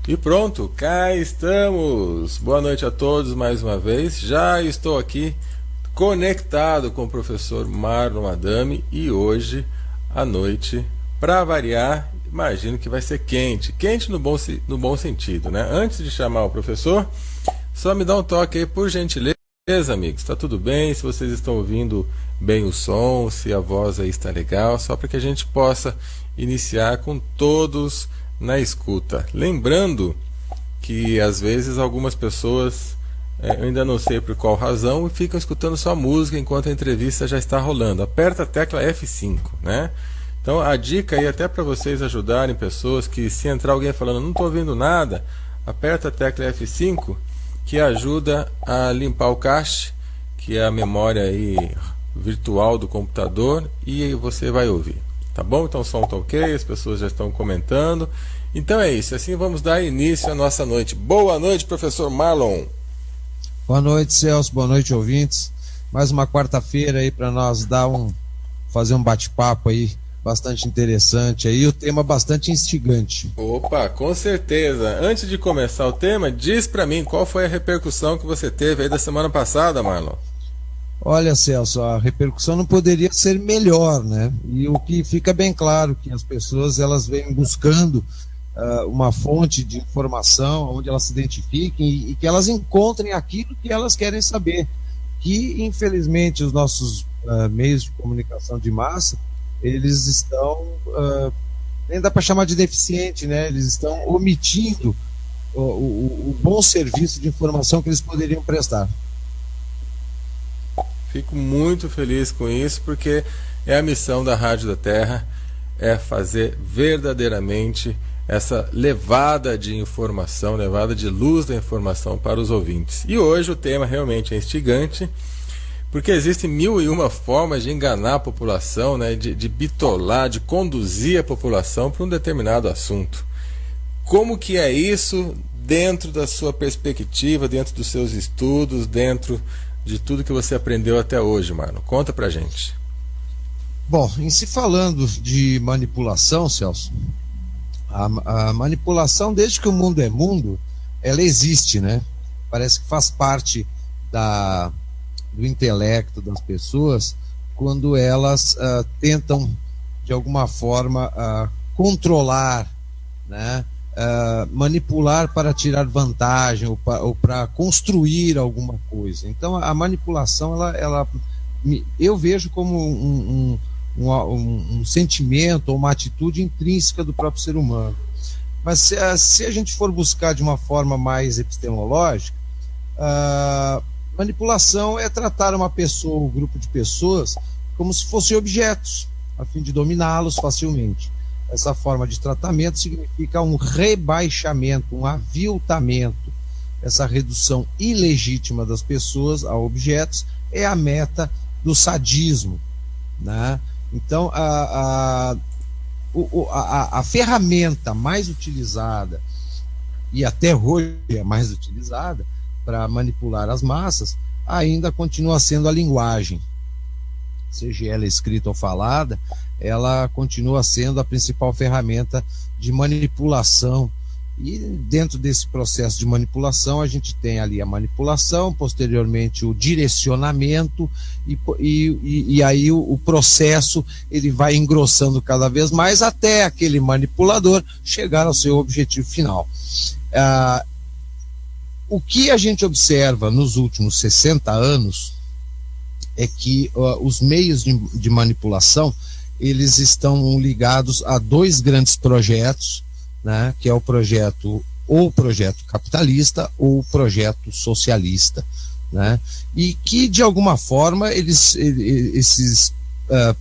E pronto, cá estamos! Boa noite a todos mais uma vez. Já estou aqui conectado com o professor Marlon Adami e hoje à noite, para variar, imagino que vai ser quente. Quente no bom sentido, né? Antes de chamar o professor, só me dá um toque aí, por gentileza, amigos. Está tudo bem? Se vocês estão ouvindo bem o som, se a voz aí está legal, só para que a gente possa iniciar com todos na escuta. Lembrando que às vezes algumas pessoas, eu ainda não sei por qual razão, ficam escutando só música enquanto a entrevista já está rolando. Aperta a tecla F5, né? Então a dica aí até para vocês ajudarem pessoas que, se entrar alguém falando não estou ouvindo nada, aperta a tecla F5, que ajuda a limpar o cache, que é a memória aí virtual do computador, e você vai ouvir. Tá bom? Então o som tá ok, as pessoas já estão comentando. Então é isso, assim vamos dar início à nossa noite. Boa noite, professor Marlon. Boa noite, Celso, boa noite, ouvintes. Mais uma quarta-feira aí para nós fazer um bate-papo aí bastante interessante aí, o tema bastante instigante. Opa, com certeza. Antes de começar o tema, diz para mim qual foi a repercussão que você teve aí da semana passada, Marlon. Olha, Celso, a repercussão não poderia ser melhor, né? E o que fica bem claro que as pessoas elas vêm buscando uma fonte de informação onde elas se identifiquem e que elas encontrem aquilo que elas querem saber. Que, infelizmente, os nossos meios de comunicação de massa, eles estão, nem dá para chamar de deficiente, né? Eles estão omitindo o bom serviço de informação que eles poderiam prestar. Fico muito feliz com isso, porque é a missão da Rádio da Terra, é fazer verdadeiramente essa levada de informação, levada de luz da informação para os ouvintes. E hoje o tema realmente é instigante, porque existem 1001 formas de enganar a população, né, de bitolar, de conduzir a população para um determinado assunto. Como que é isso dentro da sua perspectiva, dentro dos seus estudos, dentro de tudo que você aprendeu até hoje, Marlon? Conta pra gente. Bom, em se falando de manipulação, Celso, a manipulação, desde que o mundo é mundo, ela existe, né? Parece que faz parte do intelecto das pessoas quando elas tentam, de alguma forma, controlar, né? Manipular para tirar vantagem ou para construir alguma coisa. Então a manipulação eu vejo como um sentimento ou uma atitude intrínseca do próprio ser humano. Mas se a gente for buscar de uma forma mais epistemológica, manipulação é tratar uma pessoa ou um grupo de pessoas como se fossem objetos, a fim de dominá-los facilmente. Essa forma de tratamento significa um rebaixamento, um aviltamento. Essa redução ilegítima das pessoas a objetos é a meta do sadismo, né? Então, a ferramenta mais utilizada, e até hoje é mais utilizada, para manipular as massas, ainda continua sendo a linguagem. Seja ela escrita ou falada, ela continua sendo a principal ferramenta de manipulação. E dentro desse processo de manipulação, a gente tem ali a manipulação, posteriormente o direcionamento, e aí o processo ele vai engrossando cada vez mais até aquele manipulador chegar ao seu objetivo final. O que a gente observa nos últimos 60 anos é que os meios de manipulação eles estão ligados a dois grandes projetos, né, que é o projeto capitalista ou o projeto socialista, né, e que de alguma forma esses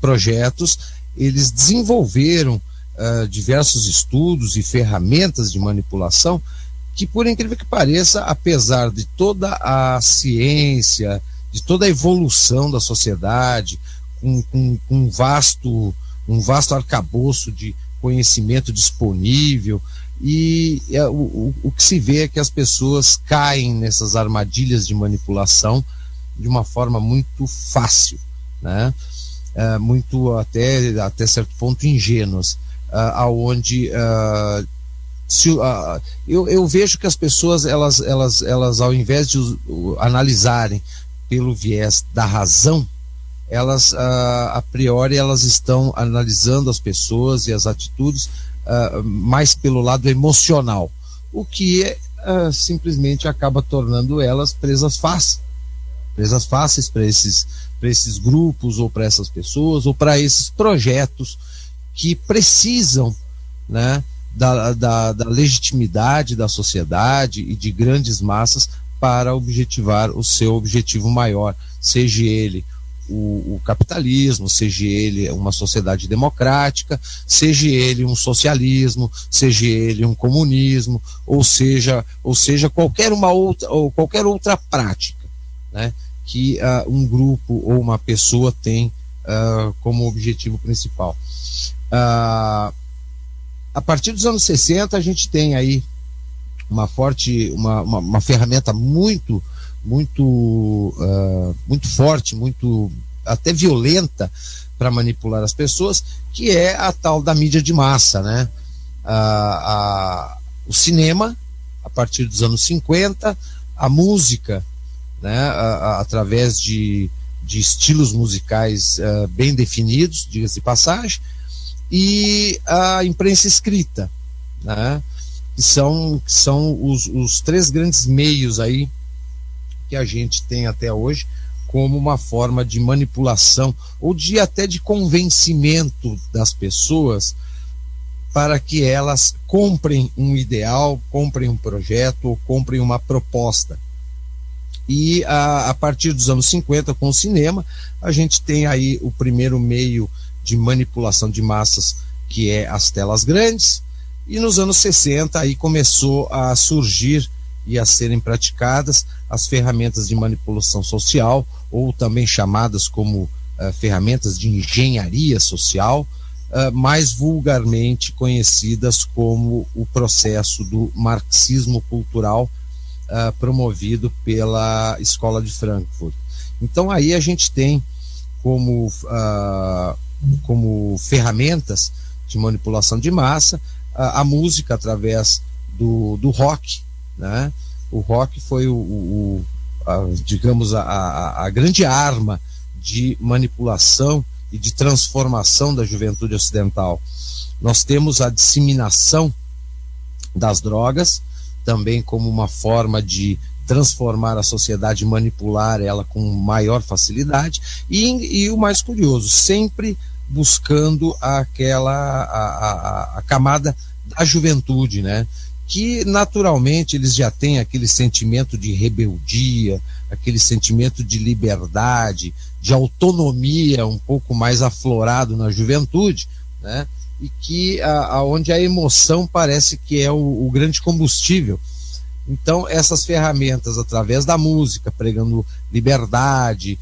projetos eles desenvolveram diversos estudos e ferramentas de manipulação que, por incrível que pareça, apesar de toda a ciência, de toda a evolução da sociedade, com um vasto arcabouço de conhecimento disponível, e o que se vê é que as pessoas caem nessas armadilhas de manipulação de uma forma muito fácil, né? Muito até certo ponto ingênuas, aonde eu vejo que as pessoas, elas ao invés de analisarem pelo viés da razão, elas, a priori, elas estão analisando as pessoas e as atitudes mais pelo lado emocional, o que simplesmente acaba tornando elas presas fáceis para esses grupos, ou para essas pessoas, ou para esses projetos que precisam, né, da legitimidade da sociedade e de grandes massas para objetivar o seu objetivo maior, seja ele o capitalismo, seja ele uma sociedade democrática, seja ele um socialismo, seja ele um comunismo, ou seja qualquer outra prática, né, que um grupo ou uma pessoa tem como objetivo principal. A partir dos anos 60 a gente tem aí uma ferramenta muito forte, muito até violenta para manipular as pessoas, que é a tal da mídia de massa, né? O cinema, a partir dos anos 50, a música, né? Através de estilos musicais bem definidos, diga-se de passagem, e a imprensa escrita, né? Que são os três grandes meios aí que a gente tem até hoje como uma forma de manipulação ou até de convencimento das pessoas para que elas comprem um ideal, comprem um projeto ou comprem uma proposta. E a partir dos anos 50, com o cinema, a gente tem aí o primeiro meio de manipulação de massas, que é as telas grandes, e nos anos 60 aí começou a surgir e a serem praticadas as ferramentas de manipulação social, ou também chamadas como ferramentas de engenharia social, mais vulgarmente conhecidas como o processo do marxismo cultural, promovido pela Escola de Frankfurt. Então aí a gente tem como ferramentas de manipulação de massa a música através do rock, né? O rock foi digamos a grande arma de manipulação e de transformação da juventude ocidental. Nós temos a disseminação das drogas também como uma forma de transformar a sociedade, manipular ela com maior facilidade, e o mais curioso, sempre buscando a camada da juventude, né? Que naturalmente eles já têm aquele sentimento de rebeldia, aquele sentimento de liberdade, de autonomia um pouco mais aflorado na juventude, né? E que onde a emoção parece que é o grande combustível. Então essas ferramentas, através da música, pregando liberdade,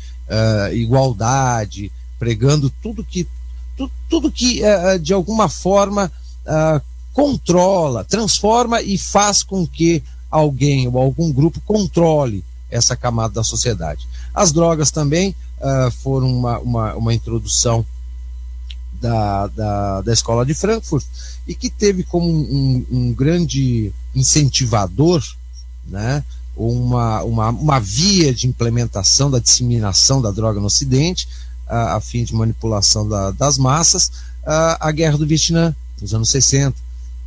igualdade, pregando tudo que de alguma forma controla, transforma e faz com que alguém ou algum grupo controle essa camada da sociedade. As drogas também foram uma introdução da Escola de Frankfurt, e que teve como um grande incentivador, né, uma via de implementação da disseminação da droga no Ocidente, a fim de manipulação das massas, a Guerra do Vietnã, nos anos 60.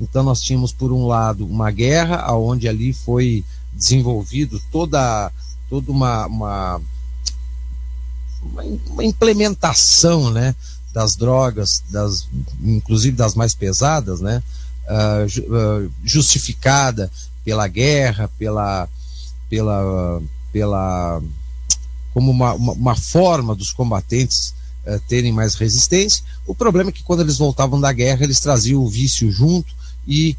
Então nós tínhamos, por um lado, uma guerra onde ali foi desenvolvido toda uma implementação, né, das drogas, inclusive das mais pesadas, né, justificada pela guerra, como uma forma dos combatentes terem mais resistência. O problema é que quando eles voltavam da guerra, eles traziam o vício junto e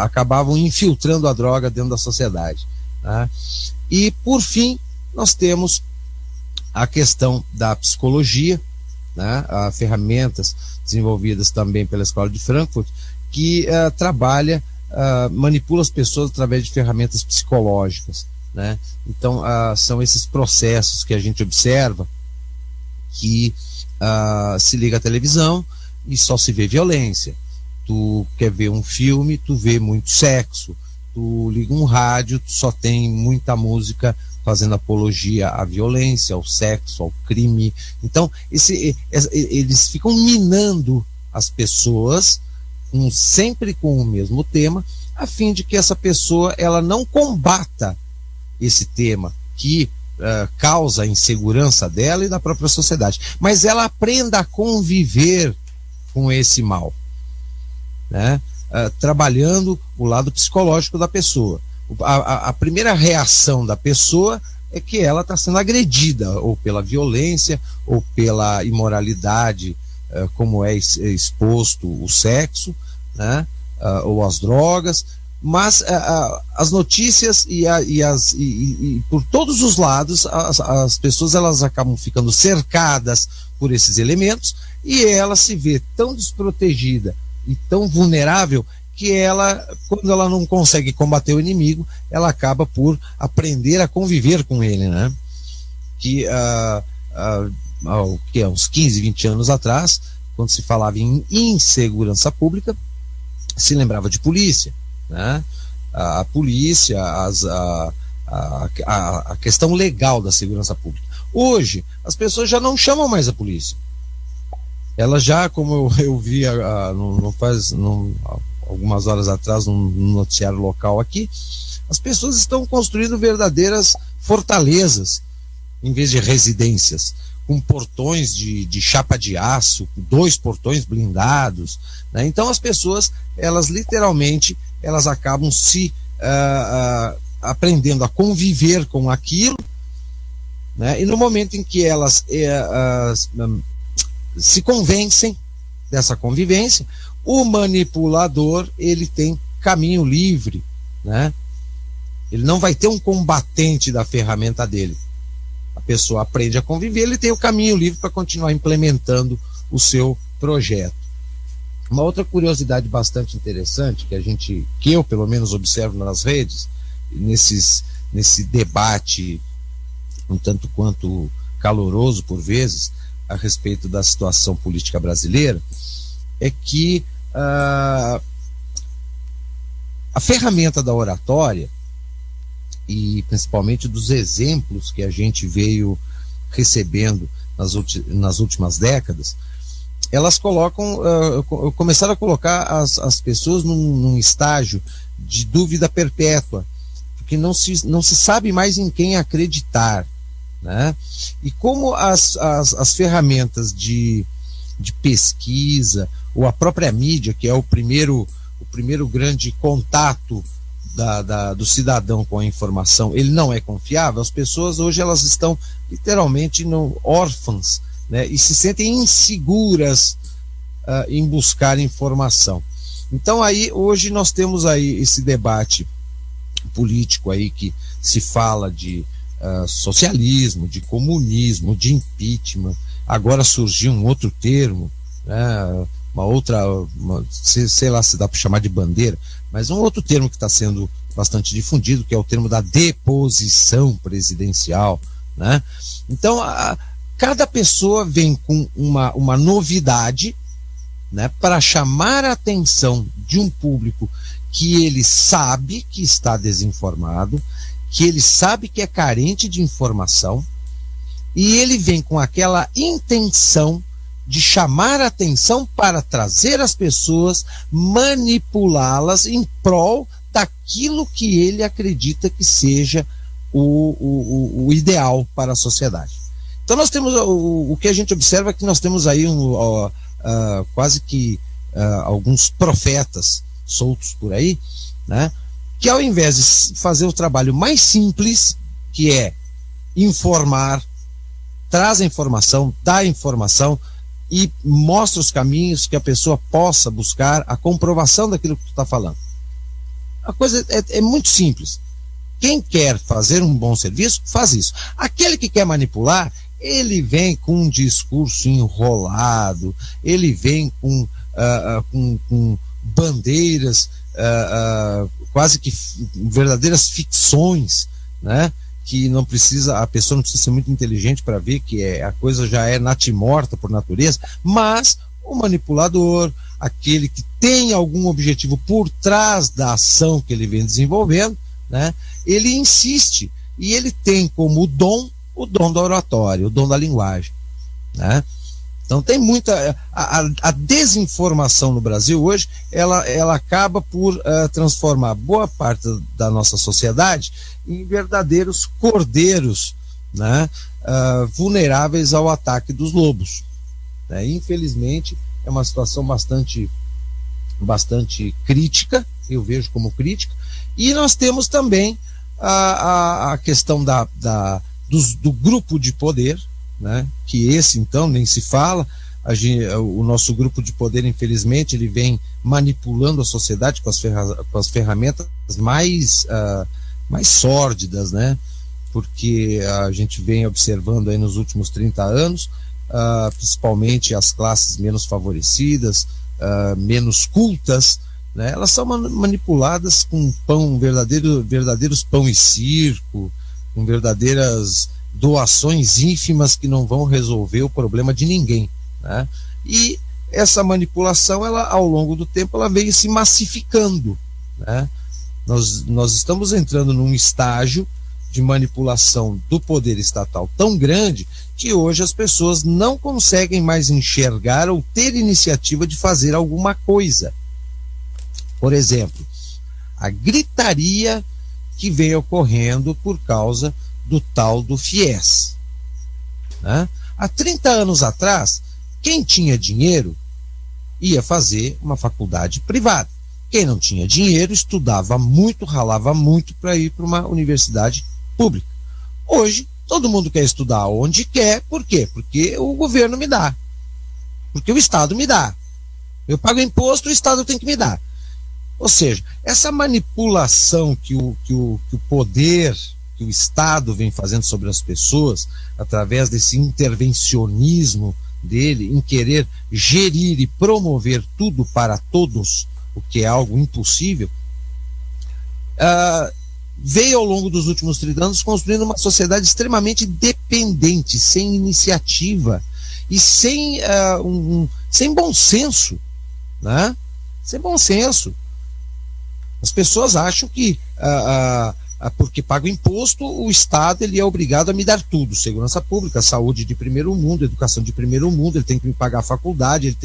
acabavam infiltrando a droga dentro da sociedade, né? E por fim nós temos a questão da psicologia, né? Ferramentas desenvolvidas também pela Escola de Frankfurt, que manipula as pessoas através de ferramentas psicológicas, né? Então são esses processos que a gente observa, que se liga à televisão e só se vê violência, Tu quer ver um filme, tu vê muito sexo. Tu liga um rádio, tu só tem muita música fazendo apologia à violência, ao sexo, ao crime. Então, eles ficam minando as pessoas, sempre com o mesmo tema, a fim de que essa pessoa ela não combata esse tema que causa a insegurança dela e da própria sociedade, mas ela aprenda a conviver com esse mal, né? Trabalhando o lado psicológico da pessoa. A primeira reação da pessoa é que ela está sendo agredida, ou pela violência, ou pela imoralidade, como é exposto o sexo, né? Ou as drogas. Mas as notícias e por todos os lados as pessoas elas acabam ficando cercadas por esses elementos e ela se vê tão desprotegida e tão vulnerável que ela, quando ela não consegue combater o inimigo, ela acaba por aprender a conviver com ele, né? Que uns 15, 20 anos atrás, quando se falava em insegurança pública, se lembrava de polícia, né? A polícia, a questão legal da segurança pública. Hoje, as pessoas já não chamam mais a polícia. Elas já, como eu vi algumas horas atrás num noticiário local aqui, as pessoas estão construindo verdadeiras fortalezas em vez de residências, com portões de chapa de aço, 2 portões blindados, né? Então as pessoas, elas literalmente, elas acabam aprendendo a conviver com aquilo, né? E no momento em que elas se convencem dessa convivência, o manipulador, ele tem caminho livre, né? Ele não vai ter um combatente da ferramenta dele. A pessoa aprende a conviver, ele tem o caminho livre para continuar implementando o seu projeto. Uma outra curiosidade bastante interessante que eu pelo menos observo nas redes, nesse debate um tanto quanto caloroso por vezes a respeito da situação política brasileira, é que a ferramenta da oratória, e principalmente dos exemplos que a gente veio recebendo nas últimas décadas, elas começaram a colocar as pessoas num estágio de dúvida perpétua, porque não se sabe mais em quem acreditar, né? E como as ferramentas de pesquisa, ou a própria mídia, que é o primeiro grande contato do cidadão com a informação, ele não é confiável, as pessoas hoje elas estão literalmente órfãs, né, e se sentem inseguras em buscar informação. Então aí hoje nós temos aí esse debate político aí que se fala de socialismo, de comunismo, de impeachment. Agora surgiu um outro termo, né, sei lá se dá para chamar de bandeira, mas um outro termo que está sendo bastante difundido, que é o termo da deposição presidencial, né? Então, cada pessoa vem com uma novidade, né, para chamar a atenção de um público que ele sabe que está desinformado, que ele sabe que é carente de informação, e ele vem com aquela intenção de chamar a atenção para trazer as pessoas, manipulá-las em prol daquilo que ele acredita que seja o ideal para a sociedade. Então nós temos, o que a gente observa é que nós temos aí quase que alguns profetas soltos por aí, né, que ao invés de fazer o trabalho mais simples, que é informar, traz a informação, dá a informação, e mostra os caminhos que a pessoa possa buscar a comprovação daquilo que tu está falando. A coisa é muito simples. Quem quer fazer um bom serviço, faz isso. Aquele que quer manipular, ele vem com um discurso enrolado, ele vem com bandeiras, quase que verdadeiras ficções, né? Que a pessoa não precisa ser muito inteligente para ver que a coisa já é natimorta por natureza, mas o manipulador, aquele que tem algum objetivo por trás da ação que ele vem desenvolvendo, né, ele insiste, e ele tem como o dom da oratória, o dom da linguagem, né? Então tem muita... A desinformação no Brasil hoje, ela acaba por transformar boa parte da nossa sociedade em verdadeiros cordeiros, né, vulneráveis ao ataque dos lobos, né? Infelizmente, é uma situação bastante crítica, eu vejo como crítica, e nós temos também a questão do grupo de poder, né? Que esse então nem se fala. O nosso grupo de poder, infelizmente, ele vem manipulando a sociedade com as ferramentas mais sórdidas, né? Porque a gente vem observando aí nos últimos 30 anos, principalmente as classes menos favorecidas, menos cultas, né? Elas são manipuladas com verdadeiros pão e circo, com verdadeiras doações ínfimas que não vão resolver o problema de ninguém, né? E essa manipulação, ela, ao longo do tempo, ela veio se massificando, né? Nós estamos entrando num estágio de manipulação do poder estatal tão grande que hoje as pessoas não conseguem mais enxergar ou ter iniciativa de fazer alguma coisa. Por exemplo, a gritaria que vem ocorrendo por causa do tal do FIES, né? Há 30 anos atrás, quem tinha dinheiro ia fazer uma faculdade privada. Quem não tinha dinheiro estudava muito, ralava muito para ir para uma universidade pública. Hoje, todo mundo quer estudar onde quer. Por quê? Porque o governo me dá. Porque o Estado me dá. Eu pago imposto, o Estado tem que me dar. Ou seja, essa manipulação que o poder, que o Estado vem fazendo sobre as pessoas, através desse intervencionismo dele, em querer gerir e promover tudo para todos, o que é algo impossível, veio ao longo dos últimos 30 anos construindo uma sociedade extremamente dependente, sem iniciativa e sem bom senso, né? Sem bom senso. As pessoas acham que porque paga imposto, o Estado ele é obrigado a me dar tudo: segurança pública, saúde de primeiro mundo, educação de primeiro mundo, ele tem que me pagar a faculdade,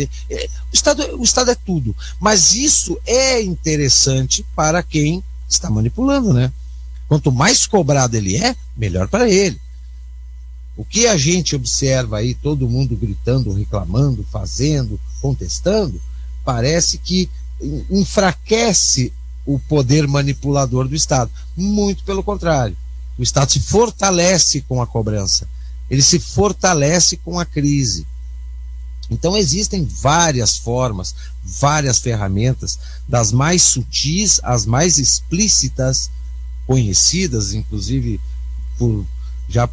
o Estado é tudo. Mas isso é interessante para quem está manipulando, né? Quanto mais cobrado ele é, melhor para ele. O que a gente observa aí, todo mundo gritando, reclamando, fazendo, contestando, parece que enfraquece o poder manipulador do Estado. Muito pelo contrário. O Estado se fortalece com a cobrança. Ele se fortalece com a crise. Então existem várias formas, várias ferramentas, das mais sutis às mais explícitas, conhecidas, inclusive por já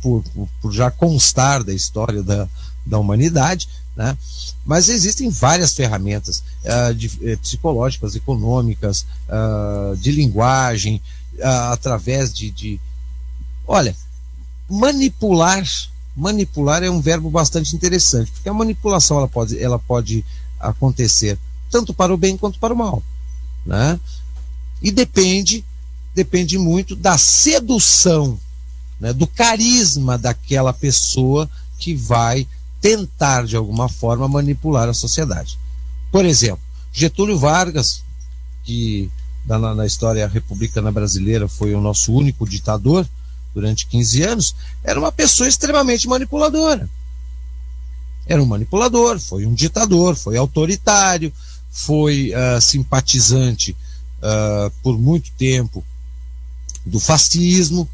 constar da história da humanidade, né? Mas existem várias ferramentas psicológicas, econômicas, de linguagem, através olha, manipular é um verbo bastante interessante, porque a manipulação ela pode acontecer tanto para o bem quanto para o mal, né? E depende muito da sedução, né, do carisma daquela pessoa que vai tentar de alguma forma manipular a sociedade. Por exemplo, Getúlio Vargas, que na história republicana brasileira foi o nosso único ditador durante 15 anos, era uma pessoa extremamente manipuladora. Era um manipulador, foi um ditador, foi autoritário, foi simpatizante por muito tempo do fascismo,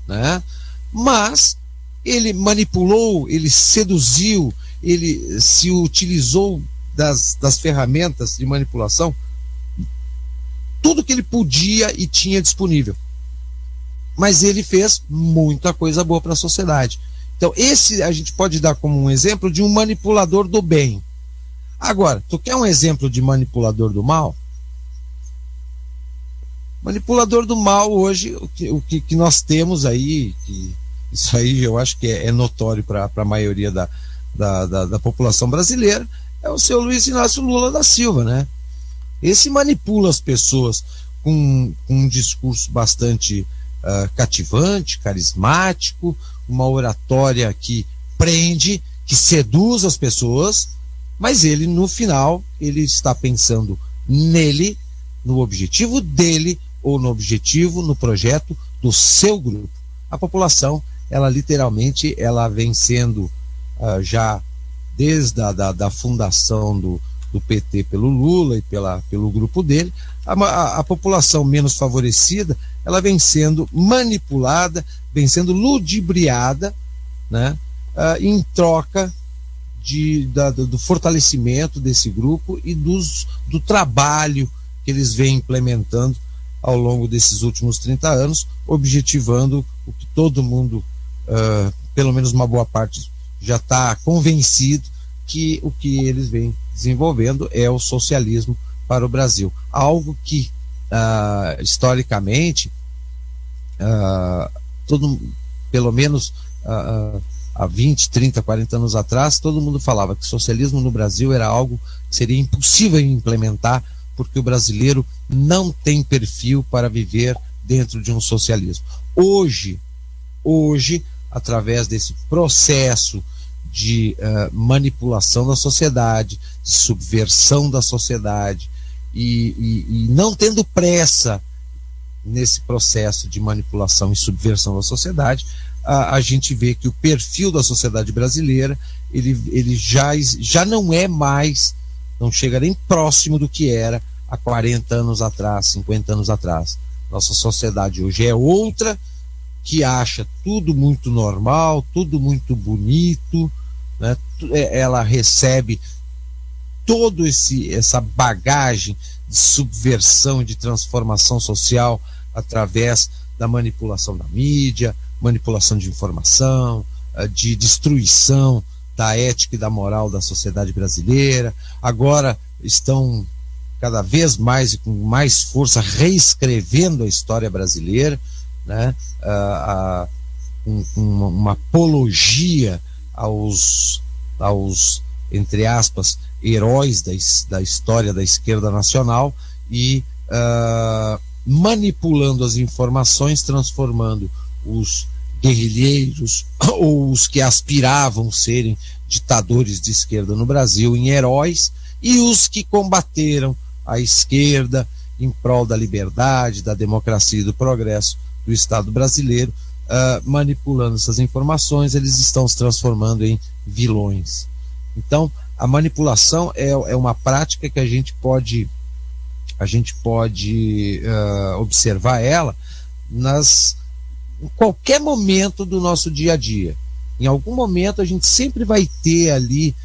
né? Mas ele manipulou, ele seduziu, ele se utilizou das ferramentas de manipulação, tudo que ele podia e tinha disponível. Mas ele fez muita coisa boa para a sociedade. Então esse a gente pode dar como um exemplo de um manipulador do bem. Agora, tu quer um exemplo de manipulador do mal? Manipulador do mal hoje, o que nós temos aí, isso aí eu acho que é notório para a maioria da população brasileira, é o seu Luiz Inácio Lula da Silva, né? Esse manipula as pessoas com um discurso bastante cativante, carismático, uma oratória que prende, que seduz as pessoas, mas ele, no final, ele está pensando nele, no objetivo dele, ou no objetivo, no projeto do seu grupo. A população, ela literalmente, ela vem sendo já desde da fundação do PT pelo Lula e pelo grupo dele, a população menos favorecida, ela vem sendo manipulada, vem sendo ludibriada, né, em troca do fortalecimento desse grupo e do trabalho que eles vêm implementando ao longo desses últimos 30 anos, objetivando o que todo mundo, pelo menos uma boa parte, já está convencido que o que eles vêm desenvolvendo é o socialismo para o Brasil. Algo que, historicamente, pelo menos há 20, 30, 40 anos atrás, todo mundo falava que socialismo no Brasil era algo que seria impossível de implementar, porque o brasileiro não tem perfil para viver dentro de um socialismo. Hoje, através desse processo de manipulação da sociedade, de subversão da sociedade, e não tendo pressa nesse processo de manipulação e subversão da sociedade, a gente vê que o perfil da sociedade brasileira, ele já não é mais, não chega nem próximo do que era há 40 anos atrás, 50 anos atrás. Nossa sociedade hoje é outra, que acha tudo muito normal, tudo muito bonito, né? Ela recebe toda essa bagagem de subversão e de transformação social através da manipulação da mídia, manipulação de informação, de destruição da ética e da moral da sociedade brasileira. Agora estão cada vez mais e com mais força reescrevendo a história brasileira, né? Uma apologia aos, entre aspas, heróis da história da esquerda nacional e manipulando as informações, transformando os guerrilheiros ou os que aspiravam serem ditadores de esquerda no Brasil em heróis, e os que combateram a esquerda em prol da liberdade, da democracia e do progresso do Estado brasileiro, manipulando essas informações, eles estão se transformando em vilões. Então, a manipulação é uma prática que a gente pode observar ela em qualquer momento do nosso dia a dia. Em algum momento a gente sempre vai ter ali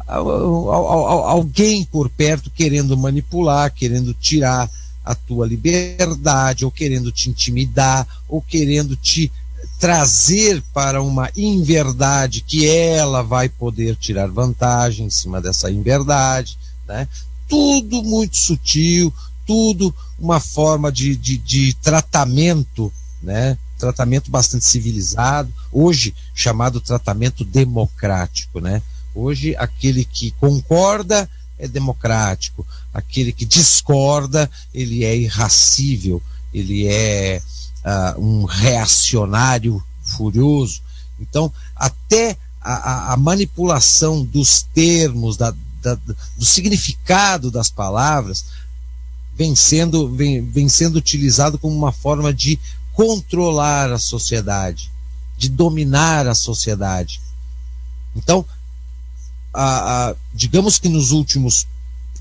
alguém por perto querendo manipular, querendo tirar a tua liberdade, ou querendo te intimidar, ou querendo te trazer para uma inverdade que ela vai poder tirar vantagem em cima dessa inverdade, né? Tudo muito sutil, tudo uma forma de tratamento, né? Tratamento bastante civilizado, hoje chamado tratamento democrático, né? Hoje aquele que concorda é democrático, aquele que discorda, ele é irracível, ele é um reacionário furioso. Então, até a manipulação dos termos, do significado das palavras, vem sendo utilizado como uma forma de controlar a sociedade, de dominar a sociedade. Então, digamos que nos últimos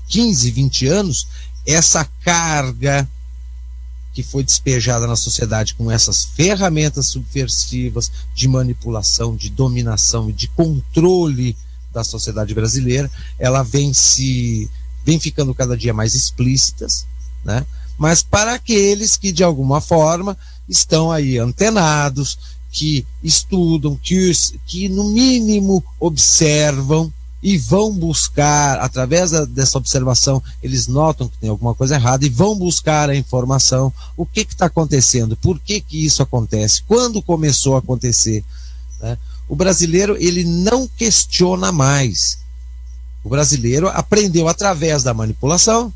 15, 20 anos, essa carga que foi despejada na sociedade com essas ferramentas subversivas de manipulação, de dominação e de controle da sociedade brasileira, ela vem ficando cada dia mais explícitas, né? Mas para aqueles que de alguma forma estão aí antenados, que estudam, que no mínimo observam e vão buscar, através dessa observação, eles notam que tem alguma coisa errada e vão buscar a informação, o que está acontecendo, por que isso acontece, quando começou a acontecer, né? O brasileiro, ele não questiona mais, O brasileiro aprendeu através da manipulação,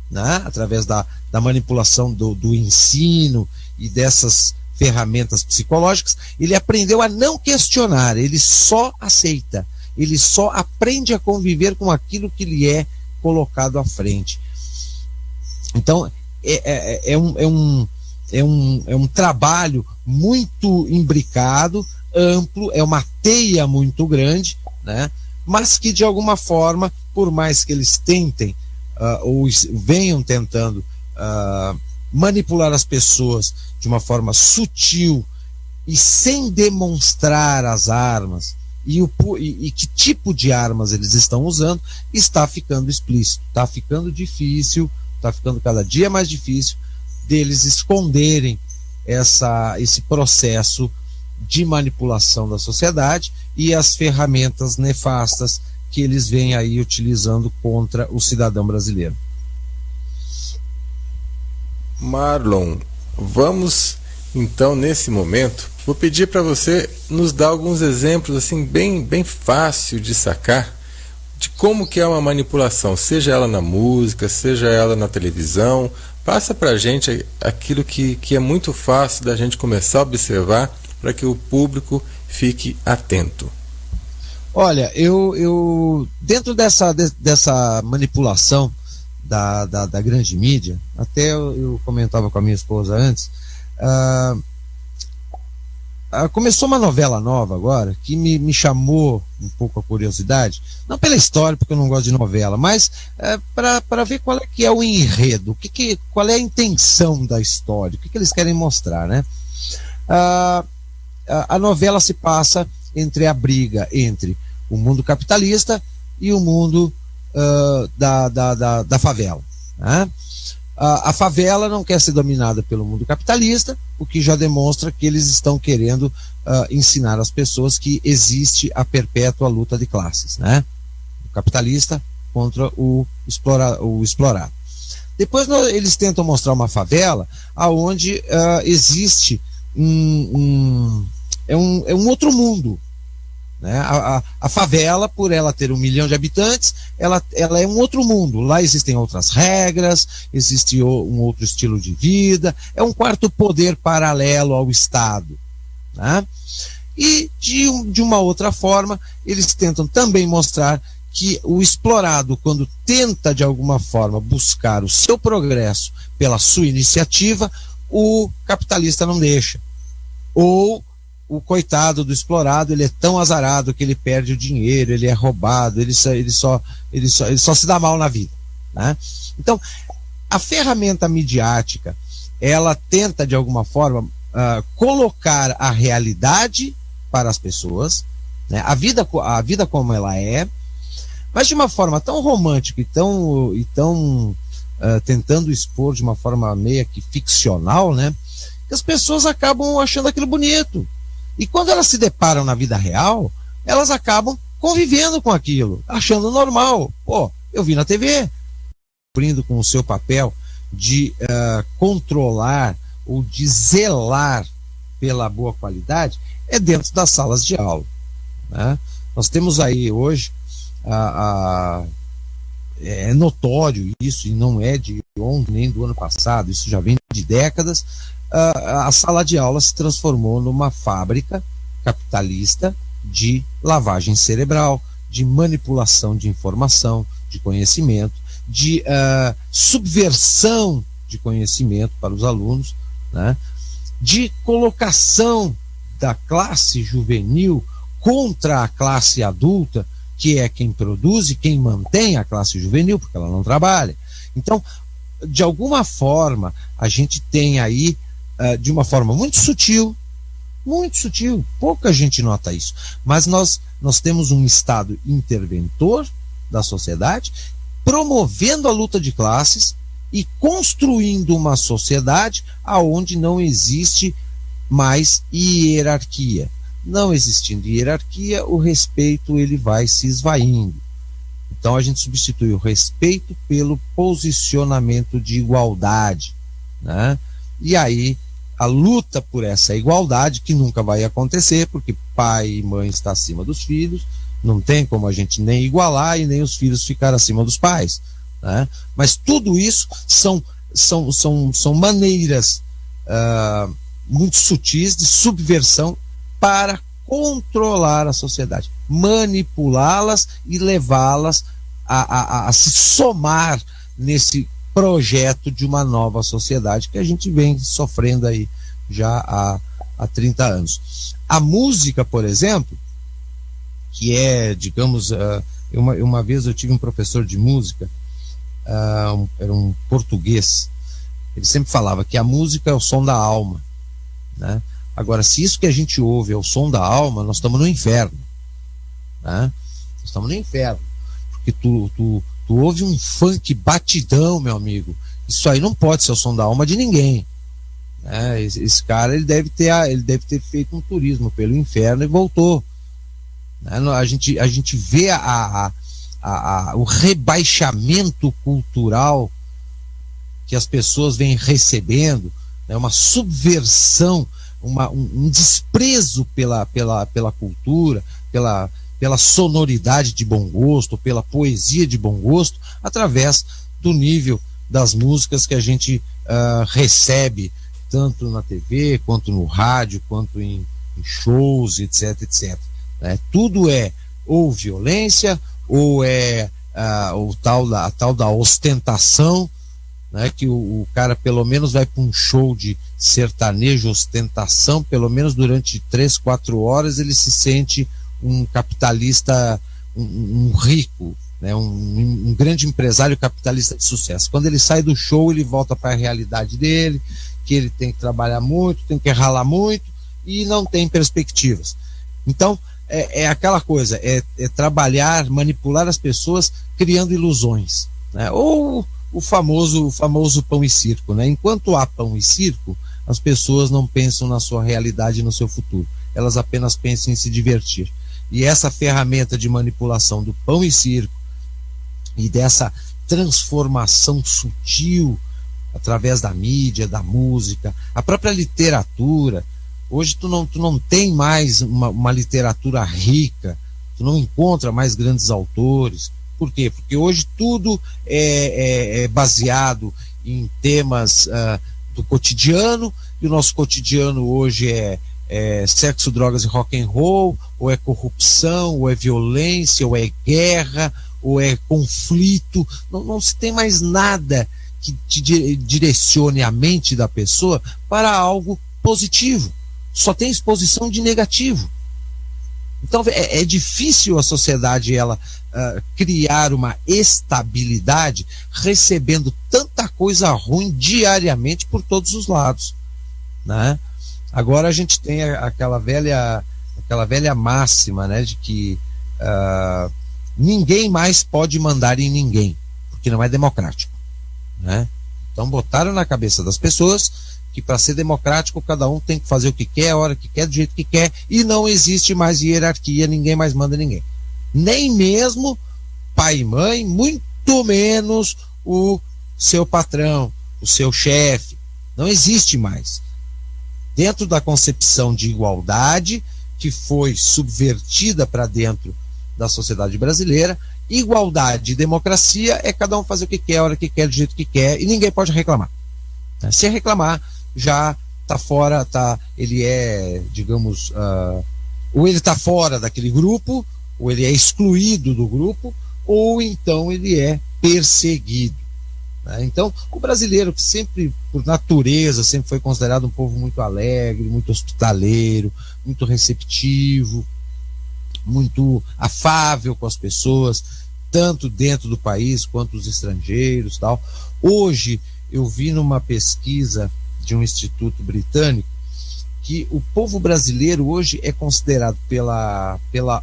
né? Através da manipulação do ensino e dessas ferramentas psicológicas, ele aprendeu a não questionar, ele só aceita, ele só aprende a conviver com aquilo que lhe é colocado à frente. Então, é um trabalho muito imbricado, amplo, é uma teia muito grande, né? Mas que de alguma forma, por mais que eles tentem, ou venham tentando manipular as pessoas de uma forma sutil e sem demonstrar as armas e que tipo de armas eles estão usando, está ficando explícito, está ficando difícil, está ficando cada dia mais difícil deles esconderem esse processo de manipulação da sociedade e as ferramentas nefastas que eles vêm aí utilizando contra o cidadão brasileiro. Marlon, vamos então nesse momento, vou pedir para você nos dar alguns exemplos assim bem fácil de sacar de como que é uma manipulação, seja ela na música, seja ela na televisão. Passa para a gente aquilo que é muito fácil da gente começar a observar para que o público fique atento. Olha, eu dentro dessa manipulação da grande mídia, até eu comentava com a minha esposa antes, começou uma novela nova agora que me chamou um pouco a curiosidade, não pela história, porque eu não gosto de novela, mas para ver qual é que é o enredo, qual é a intenção da história, o que eles querem mostrar, né? A novela se passa entre a briga entre o mundo capitalista e o mundo da favela, né? A favela não quer ser dominada pelo mundo capitalista, o que já demonstra que eles estão querendo ensinar às pessoas que existe a perpétua luta de classes, né? O capitalista contra o explorado. Depois eles tentam mostrar uma favela onde existe um outro mundo, né? A favela, por ela ter 1 milhão de habitantes, ela é um outro mundo. Lá existem outras regras, existe um outro estilo de vida, é um quarto poder paralelo ao Estado, né? E de uma outra forma, eles tentam também mostrar que o explorado, quando tenta de alguma forma buscar o seu progresso pela sua iniciativa, o capitalista não deixa. Ou o coitado do explorado, ele é tão azarado que ele perde o dinheiro, ele é roubado, ele só se dá mal na vida, né? Então, a ferramenta midiática, ela tenta de alguma forma colocar a realidade para as pessoas, né? A vida como ela é, mas de uma forma tão romântica e tão tentando expor de uma forma meio que ficcional, né? Que as pessoas acabam achando aquilo bonito. E quando elas se deparam na vida real, elas acabam convivendo com aquilo, achando normal. Pô, eu vi na TV. Cumprindo com o seu papel de controlar ou de zelar pela boa qualidade, é dentro das salas de aula, né? Nós temos aí hoje, é notório isso, e não é de ontem nem do ano passado, isso já vem de décadas. A sala de aula se transformou numa fábrica capitalista de lavagem cerebral, de manipulação de informação, de conhecimento, de subversão de conhecimento para os alunos, né? De colocação da classe juvenil contra a classe adulta, que é quem produz e quem mantém a classe juvenil, porque ela não trabalha. Então, de alguma forma, a gente tem aí de uma forma muito sutil, pouca gente nota isso, mas nós temos um Estado interventor da sociedade, promovendo a luta de classes e construindo uma sociedade onde não existe mais hierarquia. Não existindo hierarquia, o respeito ele vai se esvaindo. Então a gente substitui o respeito pelo posicionamento de igualdade, né? E aí a luta por essa igualdade, que nunca vai acontecer, porque pai e mãe está acima dos filhos, Não tem como a gente nem igualar e nem os filhos ficar acima dos pais, né? Mas tudo isso são maneiras muito sutis de subversão para controlar a sociedade, manipulá-las e levá-las a se somar nesse projeto de uma nova sociedade que a gente vem sofrendo aí já há 30 anos. A música, por exemplo, que é, digamos, uma vez eu tive um professor de música, era um português, ele sempre falava que a música é o som da alma, né? Agora, se isso que a gente ouve é o som da alma, nós estamos no inferno, né? Nós estamos no inferno, porque tu ouve um funk batidão, meu amigo, isso aí não pode ser o som da alma de ninguém, né? Esse cara, ele deve ter feito um turismo pelo inferno e voltou, né? A gente vê o rebaixamento cultural que as pessoas vêm recebendo, né? Uma subversão, um desprezo pela cultura, pela sonoridade de bom gosto, pela poesia de bom gosto, através do nível das músicas que a gente recebe, tanto na TV, quanto no rádio, quanto em shows, etc, etc. Né? Tudo é ou violência, ou é a tal da ostentação, né? Que o cara pelo menos vai para um show de sertanejo, ostentação, pelo menos durante 3, 4 horas ele se sente um capitalista, um rico, né? Um grande empresário capitalista de sucesso. Quando ele sai do show, ele volta para a realidade dele, que ele tem que trabalhar muito, tem que ralar muito e não tem perspectivas. Então, é aquela coisa, é trabalhar, manipular as pessoas criando ilusões, né? Ou o famoso pão e circo, né? Enquanto há pão e circo, as pessoas não pensam na sua realidade e no seu futuro. Elas apenas pensam em se divertir. E essa ferramenta de manipulação do pão e circo e dessa transformação sutil através da mídia, da música, a própria literatura. Hoje tu não tem mais uma literatura rica, tu não encontra mais grandes autores. Por quê? Porque hoje tudo é baseado em temas do cotidiano, e o nosso cotidiano hoje é sexo, drogas e rock and roll, ou é corrupção, ou é violência, ou é guerra, ou é conflito. Não se tem mais nada que direcione a mente da pessoa para algo positivo. Só tem exposição de negativo. Então é difícil a sociedade criar uma estabilidade recebendo tanta coisa ruim diariamente por todos os lados, né? Agora a gente tem aquela velha máxima, né, de que ninguém mais pode mandar em ninguém, porque não é democrático, né? Então botaram na cabeça das pessoas que para ser democrático cada um tem que fazer o que quer, a hora que quer, do jeito que quer, e não existe mais hierarquia, ninguém mais manda ninguém. Nem mesmo pai e mãe, muito menos o seu patrão, o seu chefe. Não existe mais. Dentro da concepção de igualdade, que foi subvertida para dentro da sociedade brasileira, igualdade e democracia é cada um fazer o que quer, a hora que quer, do jeito que quer, e ninguém pode reclamar. Se reclamar, já está fora, ele é, digamos, ou ele está fora daquele grupo, ou ele é excluído do grupo, ou então ele é perseguido, né? Então, o brasileiro, que sempre, por natureza, sempre foi considerado um povo muito alegre, muito hospitaleiro, muito receptivo, muito afável com as pessoas, tanto dentro do país quanto os estrangeiros, tal. Hoje, eu vi numa pesquisa de um instituto britânico que o povo brasileiro hoje é considerado pela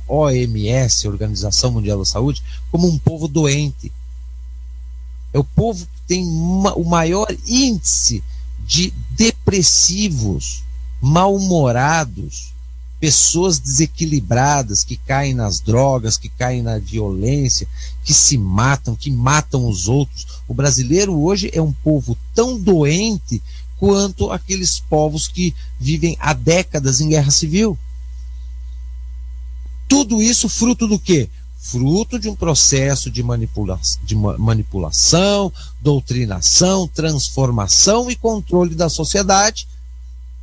OMS, Organização Mundial da Saúde, como um povo doente. É o povo que tem o maior índice de depressivos, mal-humorados, pessoas desequilibradas, que caem nas drogas, que caem na violência, que se matam, que matam os outros. O brasileiro hoje é um povo tão doente quanto aqueles povos que vivem há décadas em guerra civil. tudo isso fruto do quê? Fruto de um processo de manipulação, doutrinação, transformação e controle da sociedade,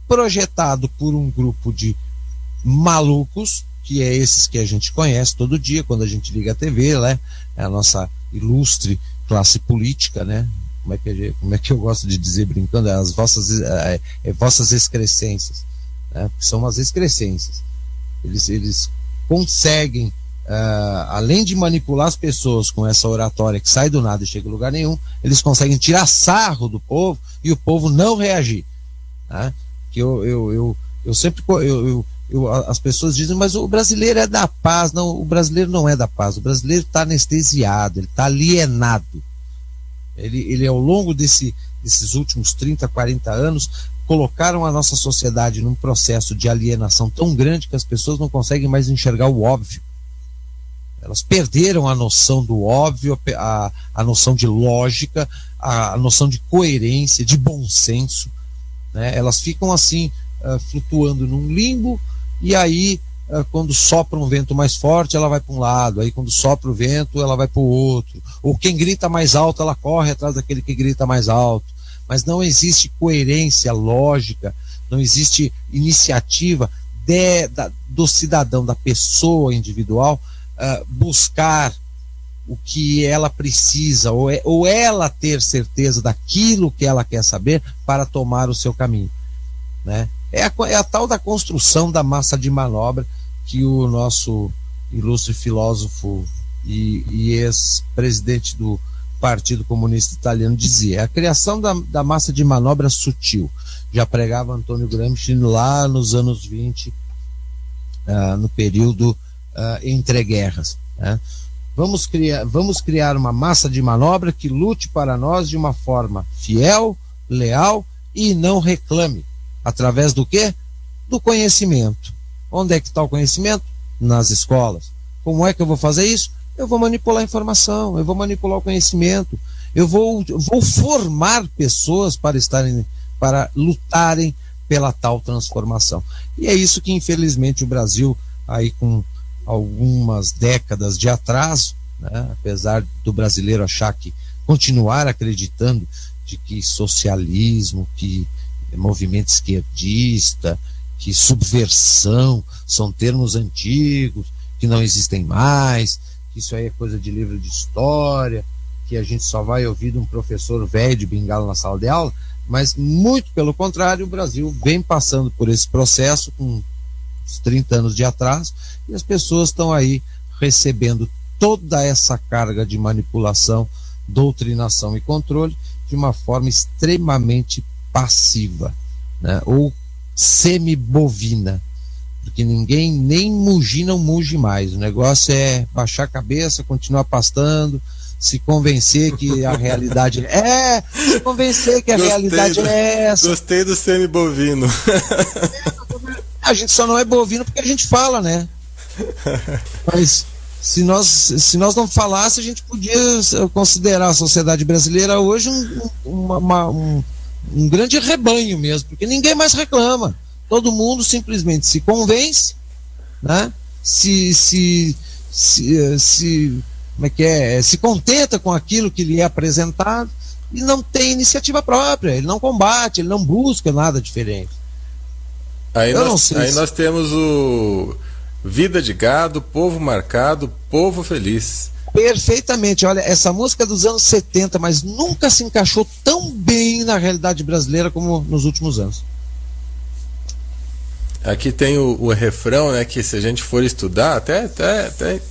projetado por um grupo de malucos, que é esses que a gente conhece todo dia, quando a gente liga a TV, né? É a nossa ilustre classe política, né? Como é que eu gosto de dizer brincando? As vossas excrescências, né? São as excrescências. Eles conseguem, além de manipular as pessoas com essa oratória que sai do nada e chega em lugar nenhum, eles conseguem tirar sarro do povo e o povo não reagir, né? Que eu sempre as pessoas dizem, mas o brasileiro é da paz. Não, o brasileiro não é da paz, o brasileiro está anestesiado, ele está alienado. Ele ao longo desses últimos 30, 40 anos, colocaram a nossa sociedade num processo de alienação tão grande que as pessoas não conseguem mais enxergar o óbvio. Elas perderam a noção do óbvio, a noção de lógica, a noção de coerência, de bom senso, né? Elas ficam assim, flutuando num limbo, e aí quando sopra um vento mais forte ela vai para um lado, aí quando sopra o vento ela vai para o outro, ou quem grita mais alto ela corre atrás daquele que grita mais alto, mas não existe coerência lógica, não existe iniciativa do cidadão, da pessoa individual, buscar o que ela precisa, ou ela ter certeza daquilo que ela quer saber para tomar o seu caminho, né? É a tal da construção da massa de manobra que o nosso ilustre filósofo e ex-presidente do Partido Comunista Italiano dizia. A criação da massa de manobra sutil. Já pregava Antônio Gramsci lá nos anos 20, no período entre guerras, né? Vamos criar uma massa de manobra que lute para nós de uma forma fiel, leal e não reclame. Através do quê? Do conhecimento. Onde é que está o conhecimento? Nas escolas. Como é que eu vou fazer isso? Eu vou manipular a informação, eu vou manipular o conhecimento, eu vou formar pessoas para lutarem pela tal transformação. E é isso que, infelizmente, o Brasil, aí com algumas décadas de atraso, né, apesar do brasileiro achar que, continuar acreditando de que socialismo, que movimento esquerdista, que subversão são termos antigos, que não existem mais, que isso aí é coisa de livro de história, que a gente só vai ouvir de um professor velho de bengala na sala de aula, mas muito pelo contrário, o Brasil vem passando por esse processo com uns 30 anos de atraso, e as pessoas estão aí recebendo toda essa carga de manipulação, doutrinação e controle de uma forma extremamente passiva, né? Ou semi-bovina, porque ninguém nem mugir não muge mais. O negócio é baixar a cabeça, continuar pastando, se convencer que a realidade se convencer que a realidade é essa. Gostei do semi-bovino. A gente só não é bovino porque a gente fala, né? Mas se nós não falássemos, a gente podia considerar a sociedade brasileira hoje um grande rebanho mesmo, porque ninguém mais reclama. Todo mundo simplesmente se convence, né? Como é que é? Se contenta com aquilo que lhe é apresentado e não tem iniciativa própria, ele não combate, ele não busca nada diferente. Aí nós temos o Vida de Gado, Povo Marcado, Povo Feliz. Perfeitamente, olha, essa música é dos anos 70, mas nunca se encaixou tão bem na realidade brasileira como nos últimos anos. Aqui tem o refrão, né, que se a gente for estudar, até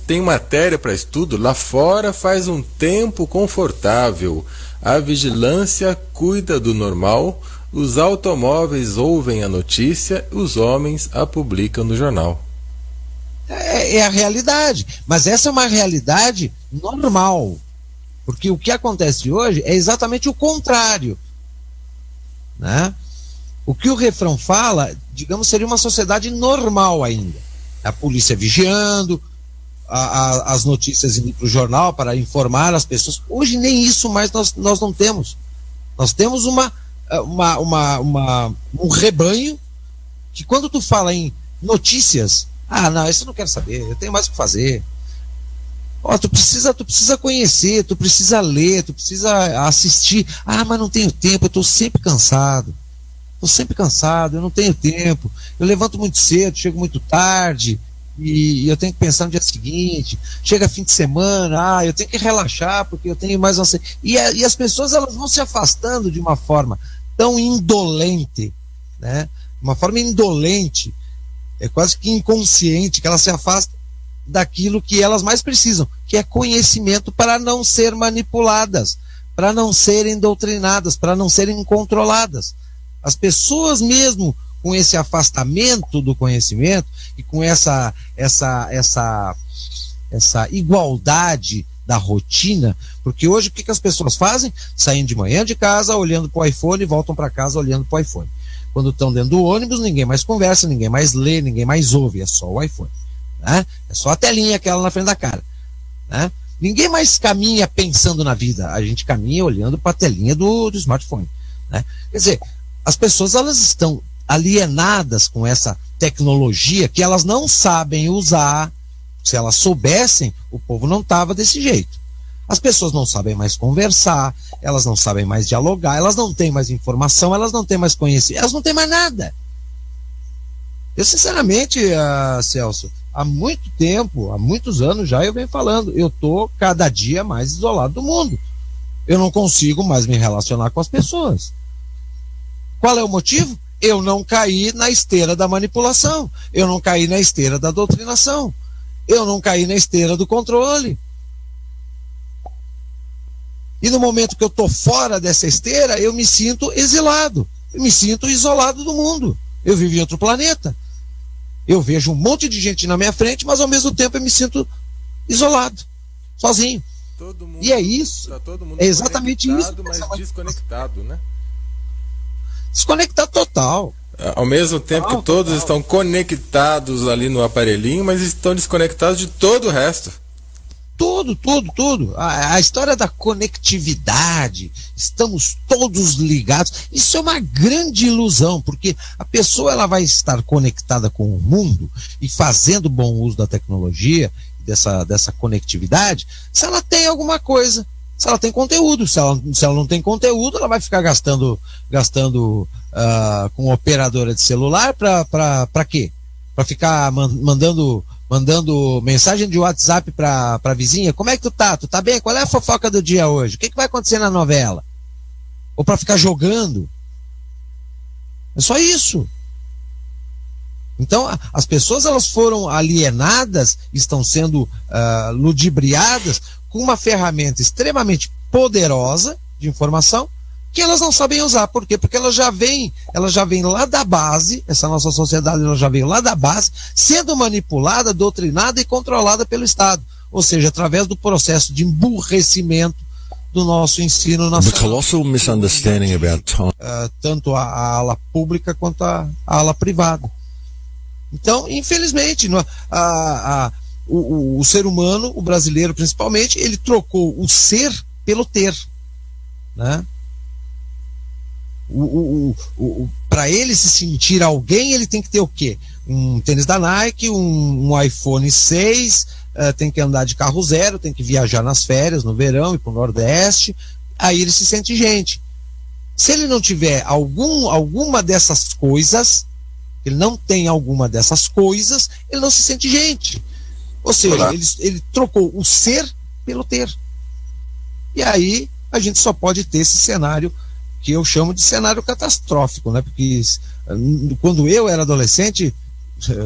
tem matéria para estudo. Lá fora faz um tempo confortável, a vigilância cuida do normal, os automóveis ouvem a notícia, os homens a publicam no jornal. É a realidade, mas essa é uma realidade normal, porque o que acontece hoje é exatamente o contrário, né? O que o refrão fala, digamos, seria uma sociedade normal ainda. A polícia vigiando, as notícias indo para o jornal para informar as pessoas. Hoje nem isso mais nós não temos. Nós temos um rebanho que, quando tu fala em notícias, Ah, não, isso eu não quero saber, eu tenho mais o que fazer. Ó, tu precisa conhecer, tu precisa ler, tu precisa assistir. Ah, mas não tenho tempo, eu tô sempre cansado. Eu não tenho tempo. Eu levanto muito cedo, chego muito tarde, e eu tenho que pensar no dia seguinte. Chega fim de semana, eu tenho que relaxar, porque eu tenho mais uma. E as pessoas, elas vão se afastando de uma forma tão indolente, né? Uma forma indolente, é quase que inconsciente, que elas se afastam daquilo que elas mais precisam, que é conhecimento para não ser manipuladas, para não serem doutrinadas, para não serem controladas. As pessoas mesmo com esse afastamento do conhecimento e com essa igualdade da rotina, porque hoje o que as pessoas fazem? Saem de manhã de casa olhando para o iPhone e voltam para casa olhando para o iPhone. Quando estão dentro do ônibus, ninguém mais conversa, ninguém mais lê, ninguém mais ouve, é só o iPhone, né? É só a telinha aquela na frente da cara, né? Ninguém mais caminha pensando na vida, a gente caminha olhando para a telinha do smartphone, né? Quer dizer, as pessoas, elas estão alienadas com essa tecnologia que elas não sabem usar. Se elas soubessem, o povo não estava desse jeito. As pessoas não sabem mais conversar, elas não sabem mais dialogar, elas não têm mais informação, elas não têm mais conhecimento, elas não têm mais nada. Eu, sinceramente, Celso, há muito tempo, há muitos anos já eu venho falando, eu estou cada dia mais isolado do mundo. Eu não consigo mais me relacionar com as pessoas. Qual é o motivo? Eu não caí na esteira da manipulação, eu não caí na esteira da doutrinação, eu não caí na esteira do controle. E no momento que eu estou fora dessa esteira, eu me sinto exilado, eu me sinto isolado do mundo. Eu vivo em outro planeta. Eu vejo um monte de gente na minha frente, mas ao mesmo tempo eu me sinto isolado, sozinho. Todo mundo, e é isso. Tá todo mundo é exatamente isso. Mas desconectado, né? Desconectado total. Ao mesmo tempo que todos estão conectados ali no aparelhinho, mas estão desconectados de todo o resto. Tudo. A história da conectividade, estamos todos ligados, isso é uma grande ilusão, porque a pessoa, ela vai estar conectada com o mundo e fazendo bom uso da tecnologia, dessa conectividade, se ela tem alguma coisa, se ela tem conteúdo. Se ela não tem conteúdo, ela vai ficar gastando com operadora de celular para quê? Para ficar mandando mensagem de WhatsApp para vizinha. Como é que tu tá? Tu tá bem? Qual é a fofoca do dia hoje? O que vai acontecer na novela? Ou para ficar jogando? É só isso. Então, as pessoas, elas foram alienadas, estão sendo ludibriadas com uma ferramenta extremamente poderosa de informação que elas não sabem usar. Por quê? Porque ela já vem lá da base, essa nossa sociedade, ela já veio lá da base, sendo manipulada, doutrinada e controlada pelo Estado. Ou seja, através do processo de emburrecimento do nosso ensino nacional. The colossal misunderstanding about time. Tanto a ala pública quanto a ala privada. Então, infelizmente, o ser humano, o brasileiro principalmente, ele trocou o ser pelo ter, né? Para ele se sentir alguém, ele tem que ter o quê? Um tênis da Nike, um iPhone 6, tem que andar de carro zero, tem que viajar nas férias, no verão, ir para o Nordeste, aí ele se sente gente. Se ele não tiver alguma dessas coisas, ele não tem alguma dessas coisas, ele não se sente gente. Ou seja, ele trocou o ser pelo ter. E aí a gente só pode ter esse cenário que eu chamo de cenário catastrófico, né? Porque quando eu era adolescente,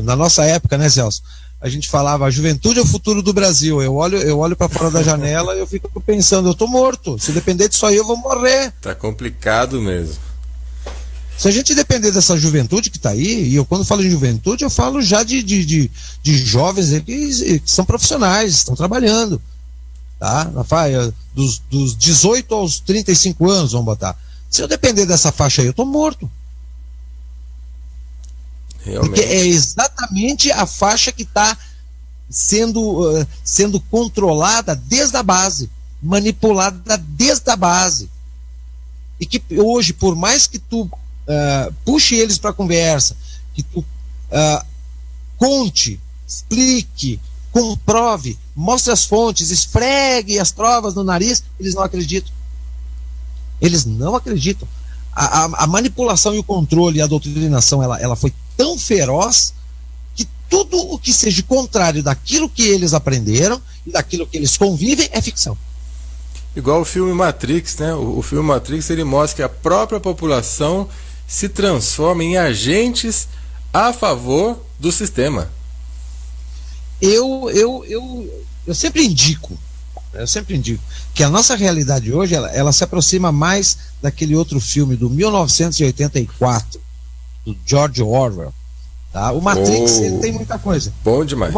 na nossa época, né, Celso? A gente falava, a juventude é o futuro do Brasil. Eu olho para fora da janela e eu fico pensando, eu tô morto. Se depender disso aí, eu vou morrer. Tá complicado mesmo. Se a gente depender dessa juventude que está aí, e eu quando falo em juventude, eu falo já de jovens que são profissionais, estão trabalhando, tá? Dos 18 aos 35 anos, vamos botar. Se eu depender dessa faixa aí, eu estou morto. Realmente. Porque é exatamente a faixa que está sendo controlada desde a base, manipulada desde a base. E que hoje, por mais que tu puxe eles para conversa, que tu conte explique, comprove, mostre as fontes, esfregue as provas no nariz, eles não acreditam. Eles não acreditam. A manipulação e o controle e a doutrinação, ela foi tão feroz que tudo o que seja contrário daquilo que eles aprenderam e daquilo que eles convivem é ficção. Igual o filme Matrix, né? O filme Matrix, ele mostra que a própria população se transforma em agentes a favor do sistema. Eu sempre indico que a nossa realidade hoje, ela se aproxima mais daquele outro filme do 1984, do George Orwell. Tá? O Matrix, ele tem muita coisa. Bom demais.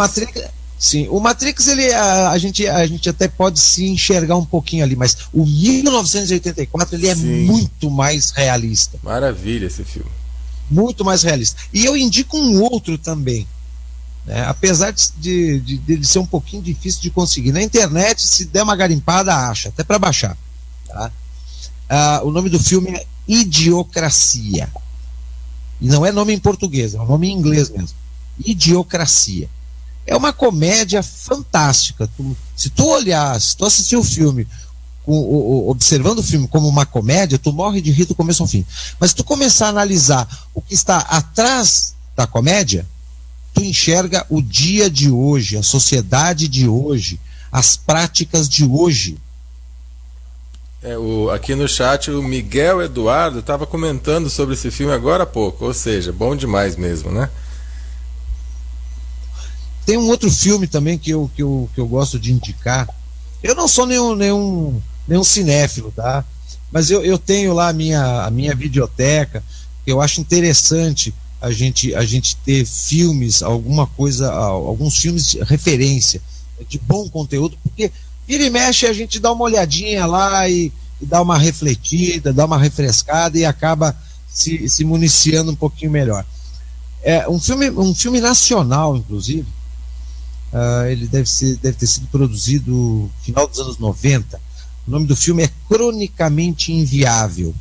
O Matrix, a gente até pode se enxergar um pouquinho ali, mas o 1984 ele é muito mais realista. Maravilha esse filme. Muito mais realista. E eu indico um outro também, né? Apesar de ser um pouquinho difícil de conseguir. Na internet, se der uma garimpada, acha, até para baixar. Tá? O nome do filme é Idiocracia. E não é nome em português, é um nome em inglês mesmo. Idiocracia. É uma comédia fantástica. Se tu assistir o filme, observando o filme como uma comédia, tu morre de rir do começo ao fim. Mas se tu começar a analisar o que está atrás da comédia, tu enxerga o dia de hoje, a sociedade de hoje, as práticas de hoje. Aqui no chat o Miguel Eduardo estava comentando sobre esse filme agora há pouco, ou seja, bom demais mesmo, né? Tem um outro filme também que eu gosto de indicar. Eu não sou nenhum cinéfilo, tá? Mas eu tenho lá a minha videoteca. Eu acho interessante a gente ter filmes, alguns filmes de referência, de bom conteúdo, porque vira e mexe a gente dá uma olhadinha lá e dá uma refletida, dá uma refrescada e acaba se municiando um pouquinho melhor. É um filme nacional, inclusive. Ele deve ter sido produzido no final dos anos 90. O nome do filme é Cronicamente Inviável.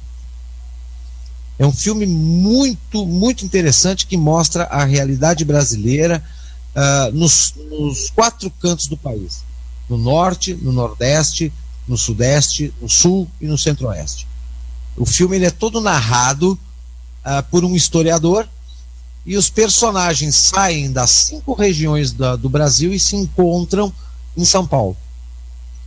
É um filme muito, muito interessante que mostra a realidade brasileira nos 4 cantos do país. No norte, no nordeste, no sudeste, no sul e no centro-oeste. O filme ele é todo narrado por um historiador, e os personagens saem das 5 regiões do Brasil e se encontram em São Paulo.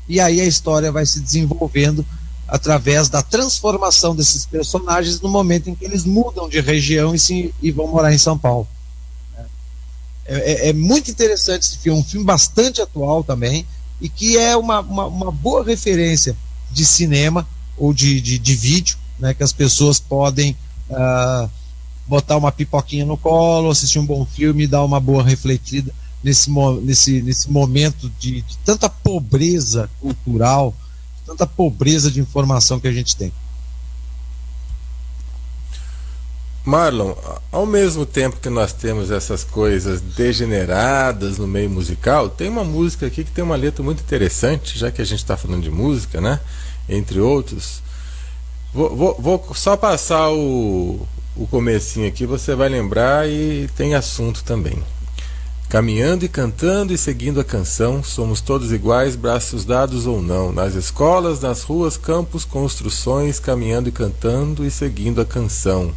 E aí a história vai se desenvolvendo através da transformação desses personagens no momento em que eles mudam de região e vão morar em São Paulo. É muito interessante esse filme, um filme bastante atual também, e que é uma boa referência de cinema ou de vídeo, né, que as pessoas podem botar uma pipoquinha no colo, assistir um bom filme e dar uma boa refletida nesse momento de tanta pobreza cultural, tanta pobreza de informação que a gente tem. Marlon, ao mesmo tempo que nós temos essas coisas degeneradas no meio musical, tem uma música aqui que tem uma letra muito interessante, já que a gente está falando de música, né? Entre outros. Vou só passar o comecinho aqui, você vai lembrar e tem assunto também. Caminhando e cantando e seguindo a canção, somos todos iguais, braços dados ou não, nas escolas, nas ruas, campos, construções, caminhando e cantando e seguindo a canção.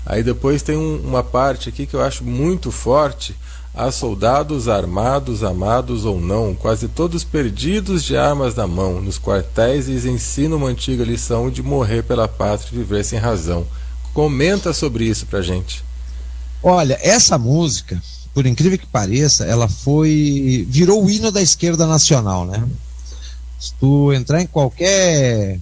Aí depois tem uma parte aqui que eu acho muito forte. Há soldados armados, amados ou não, quase todos perdidos de armas na mão, nos quartéis lhes ensina uma antiga lição de morrer pela pátria e viver sem razão. Comenta sobre isso pra gente. Olha, essa música, por incrível que pareça, ela virou o hino da esquerda nacional, né? Se tu entrar em qualquer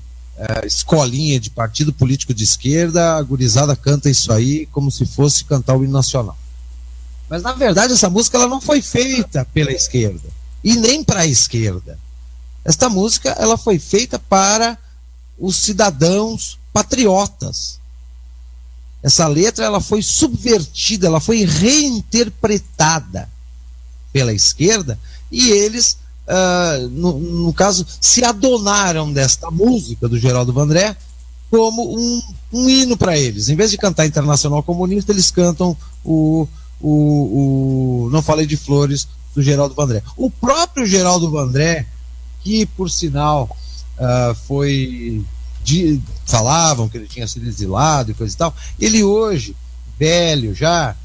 escolinha de partido político de esquerda, a gurizada canta isso aí como se fosse cantar o hino nacional. Mas na verdade essa música ela não foi feita pela esquerda e nem para a esquerda. Esta música ela foi feita para os cidadãos patriotas. Essa letra ela foi subvertida, ela foi reinterpretada pela esquerda e eles, no caso, se adonaram desta música do Geraldo Vandré como um hino para eles. Em vez de cantar Internacional Comunista, eles cantam o Não Falei de Flores, do Geraldo Vandré. O próprio Geraldo Vandré, que por sinal falavam que ele tinha sido exilado e coisa e tal, ele hoje, velho já,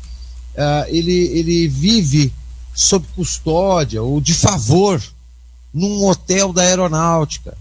ele vive sob custódia ou de favor num hotel da aeronáutica.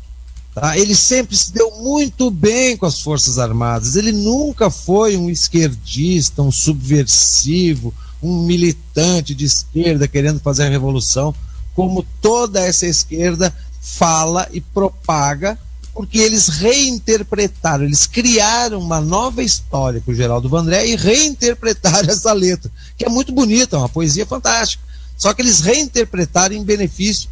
Tá? Ele sempre se deu muito bem com as Forças Armadas, ele nunca foi um esquerdista, um subversivo, um militante de esquerda querendo fazer a revolução, como toda essa esquerda fala e propaga, porque eles reinterpretaram, eles criaram uma nova história com o Geraldo Vandré e reinterpretaram essa letra, que é muito bonita, uma poesia fantástica, só que eles reinterpretaram em benefício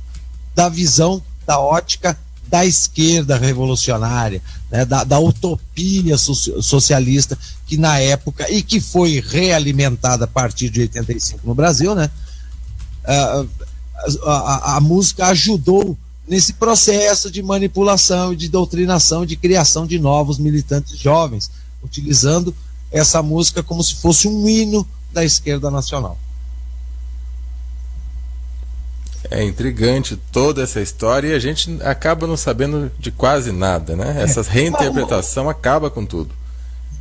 da visão, da ótica da esquerda revolucionária, né, da utopia socialista que na época, e que foi realimentada a partir de 85 no Brasil, né, a música ajudou nesse processo de manipulação e de doutrinação, de criação de novos militantes jovens, utilizando essa música como se fosse um hino da esquerda nacional. É intrigante toda essa história e a gente acaba não sabendo de quase nada, né? Essa reinterpretação acaba com tudo.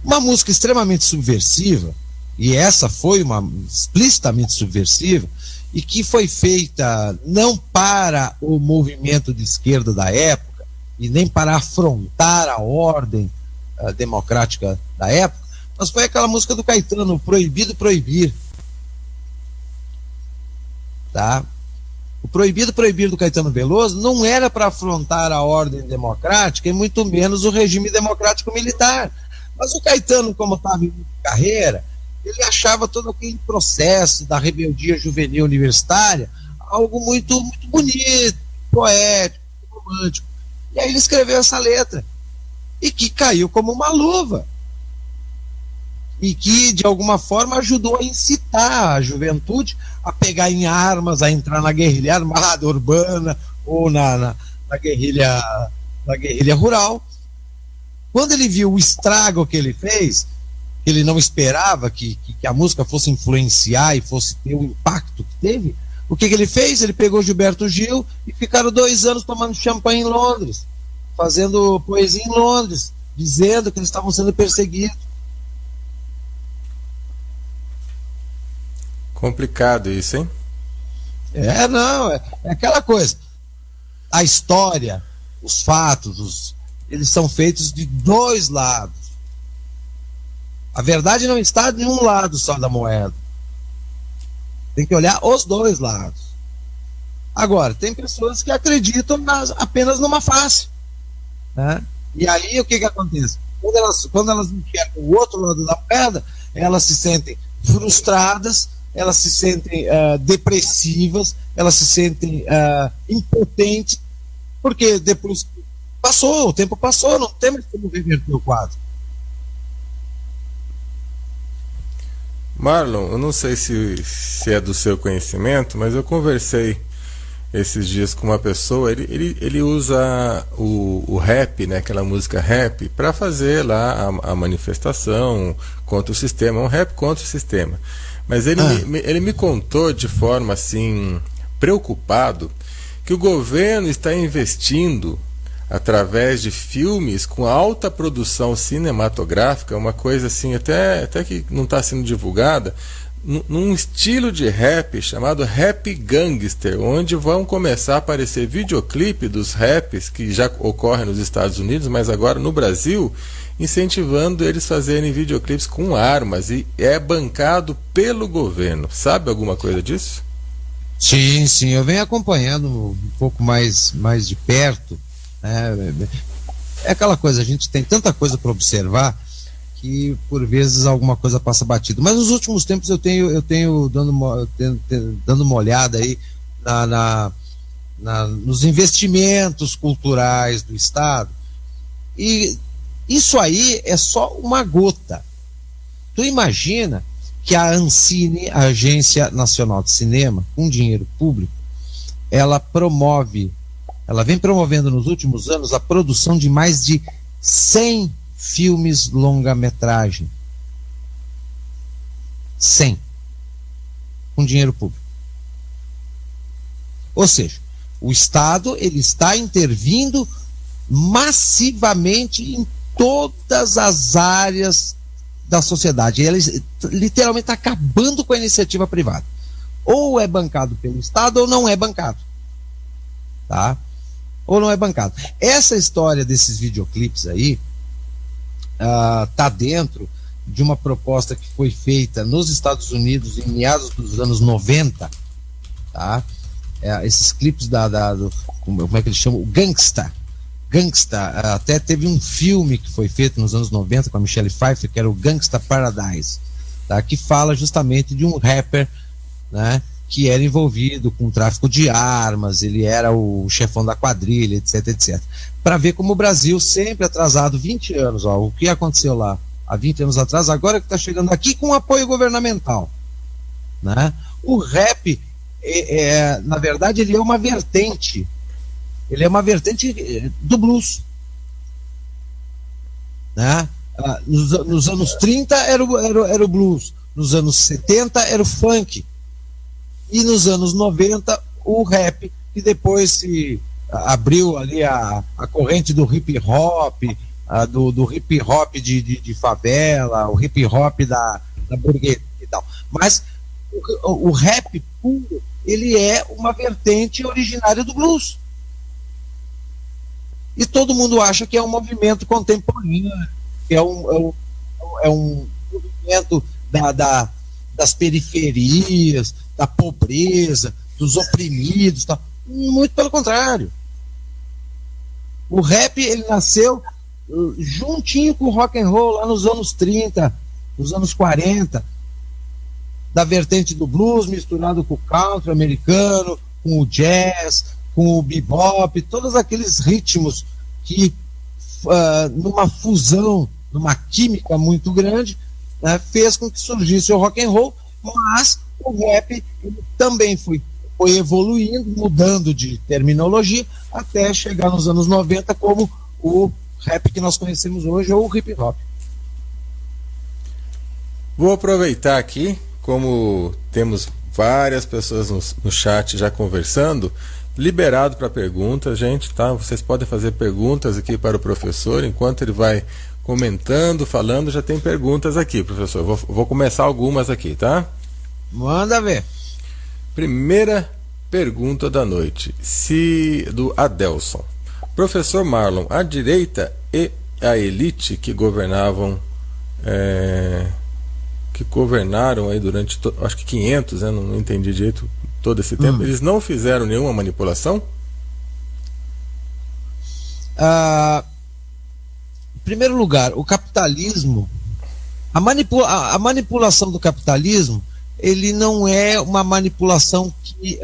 Uma música extremamente subversiva, e essa foi uma explicitamente subversiva, e que foi feita não para o movimento de esquerda da época, e nem para afrontar a ordem democrática da época, mas foi aquela música do Caetano, Proibido Proibir. Tá? O Proibido Proibir do Caetano Veloso não era para afrontar a ordem democrática e muito menos o regime democrático militar. Mas o Caetano, como estava em carreira, ele achava todo aquele processo da rebeldia juvenil universitária algo muito, muito bonito, poético, romântico. E aí ele escreveu essa letra, e que caiu como uma luva, e que de alguma forma ajudou a incitar a juventude a pegar em armas, a entrar na guerrilha armada urbana ou na guerrilha rural. Quando ele viu o estrago que ele fez, ele não esperava que a música fosse influenciar e fosse ter o impacto que teve, o que ele fez? Ele pegou Gilberto Gil e ficaram 2 anos tomando champanhe em Londres, fazendo poesia em Londres, dizendo que eles estavam sendo perseguidos. Complicado isso, hein? Não, é aquela coisa. A história, os fatos, eles são feitos de 2 lados. A verdade não está de um lado só da moeda. Tem que olhar os 2 lados. Agora, tem pessoas que acreditam apenas numa face, né? E aí o que acontece? Quando elas enxergam o outro lado da moeda, elas se sentem frustradas, elas se sentem depressivas, elas se sentem impotentes, porque depois o tempo passou, não temos como reverter o quadro. Marlon, eu não sei se é do seu conhecimento, mas eu conversei esses dias com uma pessoa, ele usa o rap, né, aquela música rap, para fazer lá a manifestação contra o sistema, um rap contra o sistema. Mas ele me contou de forma assim, preocupado, que o governo está investindo através de filmes com alta produção cinematográfica, uma coisa assim, até que não está sendo divulgada, num estilo de rap chamado rap gangster, onde vão começar a aparecer videoclipe dos raps que já ocorrem nos Estados Unidos, mas agora no Brasil, incentivando eles a fazerem videoclipes com armas, e é bancado pelo governo. Sabe alguma coisa disso? Sim, eu venho acompanhando um pouco mais de perto. É aquela coisa, a gente tem tanta coisa para observar que por vezes alguma coisa passa batido. Mas nos últimos tempos eu tenho dando uma olhada aí nos investimentos culturais do Estado, e isso aí é só uma gota. Tu imagina que a Ancine, a Agência Nacional de Cinema, com dinheiro público, ela vem promovendo nos últimos anos a produção de mais de 100 filmes longa-metragem. 100. com dinheiro público. Ou seja, o Estado ele está intervindo massivamente em todas as áreas da sociedade. Ele literalmente está acabando com a iniciativa privada. Ou é bancado pelo Estado ou não é bancado. Tá? Ou não é bancado. Essa história desses videoclipes aí tá dentro de uma proposta que foi feita nos Estados Unidos em meados dos anos 90, tá? Esses clipes como é que eles chamam? O Gangsta, até teve um filme que foi feito nos anos 90 com a Michelle Pfeiffer, que era o Gangsta Paradise, tá? Que fala justamente de um rapper, né, que era envolvido com tráfico de armas, ele era o chefão da quadrilha, etc, etc. Para ver como o Brasil, sempre atrasado, 20 anos, ó, o que aconteceu lá há 20 anos atrás, agora que está chegando aqui com apoio governamental, né? O rap, na verdade, ele é uma vertente do blues, né? Nos anos 30 era o blues, nos anos 70 era o funk, e nos anos 90 o rap, que depois se abriu ali a corrente do hip hop, do hip hop de favela, o hip hop da burguesia e tal. Mas o rap puro, ele é uma vertente originária do blues. E todo mundo acha que é um movimento contemporâneo, que é um movimento das periferias, da pobreza, dos oprimidos, tá? Muito pelo contrário. O rap, ele nasceu juntinho com o rock and roll lá nos anos 30, nos anos 40, da vertente do blues misturado com o country americano, com o jazz, com o bebop, todos aqueles ritmos que numa fusão, numa química muito grande, né, fez com que surgisse o rock and roll. Mas o rap ele também foi evoluindo, mudando de terminologia, até chegar nos anos 90 como o rap que nós conhecemos hoje, ou o hip hop. Vou aproveitar aqui, como temos várias pessoas no chat já conversando, liberado para perguntas, gente, tá? Vocês podem fazer perguntas aqui para o professor, enquanto ele vai comentando, falando, já tem perguntas aqui, professor. Vou começar algumas aqui, tá? Manda ver. Primeira pergunta da noite, do Adelson. Professor Marlon, a direita e a elite que governaram aí durante, acho que 500, né, não entendi direito todo esse tempo, eles não fizeram nenhuma manipulação? Em primeiro lugar, o capitalismo, a manipulação do capitalismo, ele não é uma manipulação que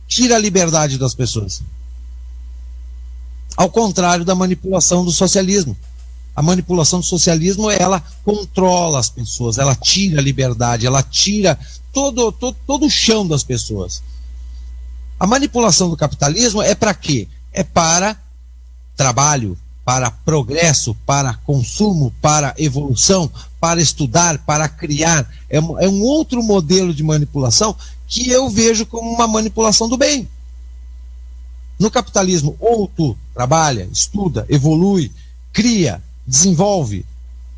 tira a liberdade das pessoas. Ao contrário da manipulação do socialismo. A manipulação do socialismo, ela controla as pessoas, ela tira a liberdade, ela tira todo o chão das pessoas. A manipulação do capitalismo é para quê? É para trabalho, para progresso, para consumo, para evolução, para estudar, para criar. É um outro modelo de manipulação que eu vejo como uma manipulação do bem. No capitalismo, ou tu trabalha, estuda, evolui, cria, desenvolve,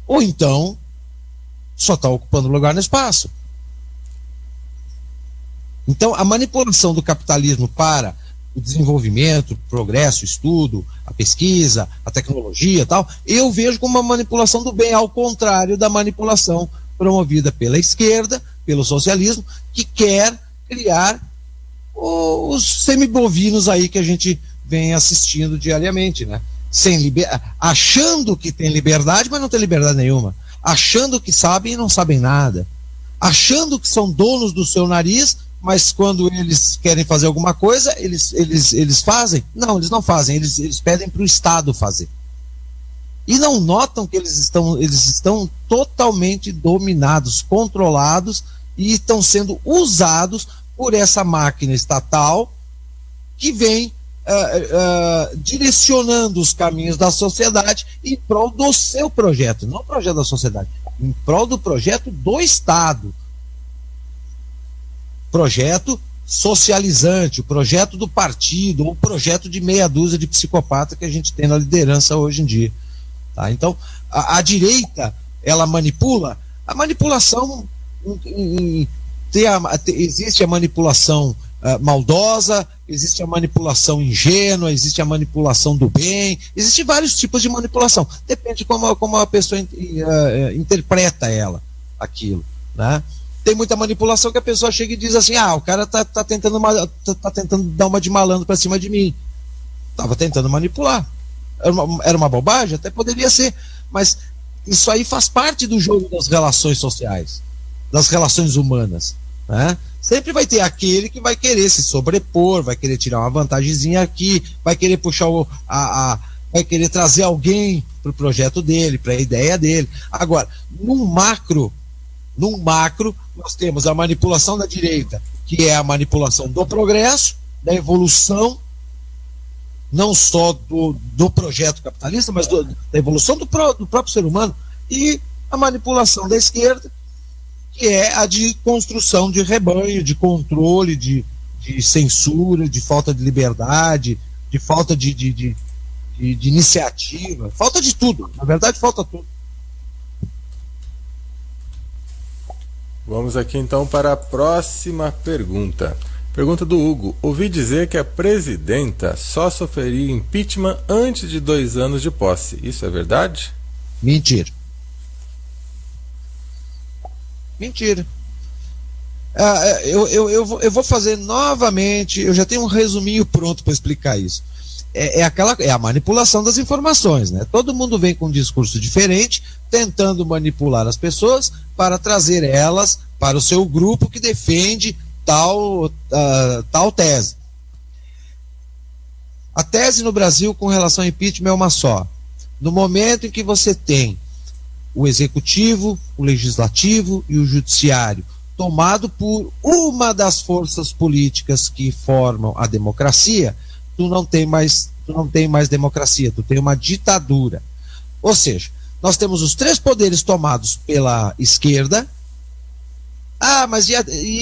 ou então só está ocupando lugar no espaço. Então, a manipulação do capitalismo para o desenvolvimento, o progresso, o estudo, a pesquisa, a tecnologia e tal, eu vejo como uma manipulação do bem, ao contrário da manipulação promovida pela esquerda, pelo socialismo, que quer criar os semibovinos aí que a gente vem assistindo diariamente, né? Achando que tem liberdade, mas não tem liberdade nenhuma. Achando que sabem e não sabem nada. Achando que são donos do seu nariz, mas quando eles querem fazer alguma coisa, eles fazem? Não, eles não fazem, eles pedem para o Estado fazer. E não notam que eles estão totalmente dominados, controlados, e estão sendo usados por essa máquina estatal que vem direcionando os caminhos da sociedade em prol do seu projeto, não o projeto da sociedade, em prol do projeto do Estado. projeto socializante, o projeto do partido, ou o projeto de meia dúzia de psicopata que a gente tem na liderança hoje em dia. Tá? Então, a direita, ela manipula. A manipulação, existe a manipulação maldosa, existe a manipulação ingênua, existe a manipulação do bem, existem vários tipos de manipulação. Depende de como a pessoa interpreta aquilo, né? Tem muita manipulação que a pessoa chega e diz assim, o cara tá tentando dar uma de malandro para cima de mim. Tava tentando manipular. Era uma bobagem? Até poderia ser, mas isso aí faz parte do jogo das relações sociais, das relações humanas, né? Sempre vai ter aquele que vai querer se sobrepor, vai querer tirar uma vantagemzinha aqui, vai querer puxar vai querer trazer alguém para o projeto dele, para a ideia dele. Agora, num macro, nós temos a manipulação da direita, que é a manipulação do progresso, da evolução, não só do projeto capitalista, mas da evolução do próprio ser humano, e a manipulação da esquerda, que é a de construção de rebanho, de controle, de censura, de falta de liberdade, de falta de iniciativa, falta de tudo, na verdade falta tudo. Vamos aqui então para a próxima pergunta. Pergunta do Hugo. Ouvi dizer que a presidenta só sofreria impeachment antes de 2 anos de posse. Isso é verdade? Mentira. Eu vou fazer novamente, eu já tenho um resuminho pronto para explicar isso. É a manipulação das informações, né? Todo mundo vem com um discurso diferente, tentando manipular as pessoas para trazer elas para o seu grupo que defende tal tese. A tese no Brasil com relação ao impeachment é uma só. No momento em que você tem o executivo, o legislativo e o judiciário tomado por uma das forças políticas que formam a democracia, tu não tem mais democracia, tu tem uma ditadura. Ou seja, nós temos os 3 poderes tomados pela esquerda. Mas e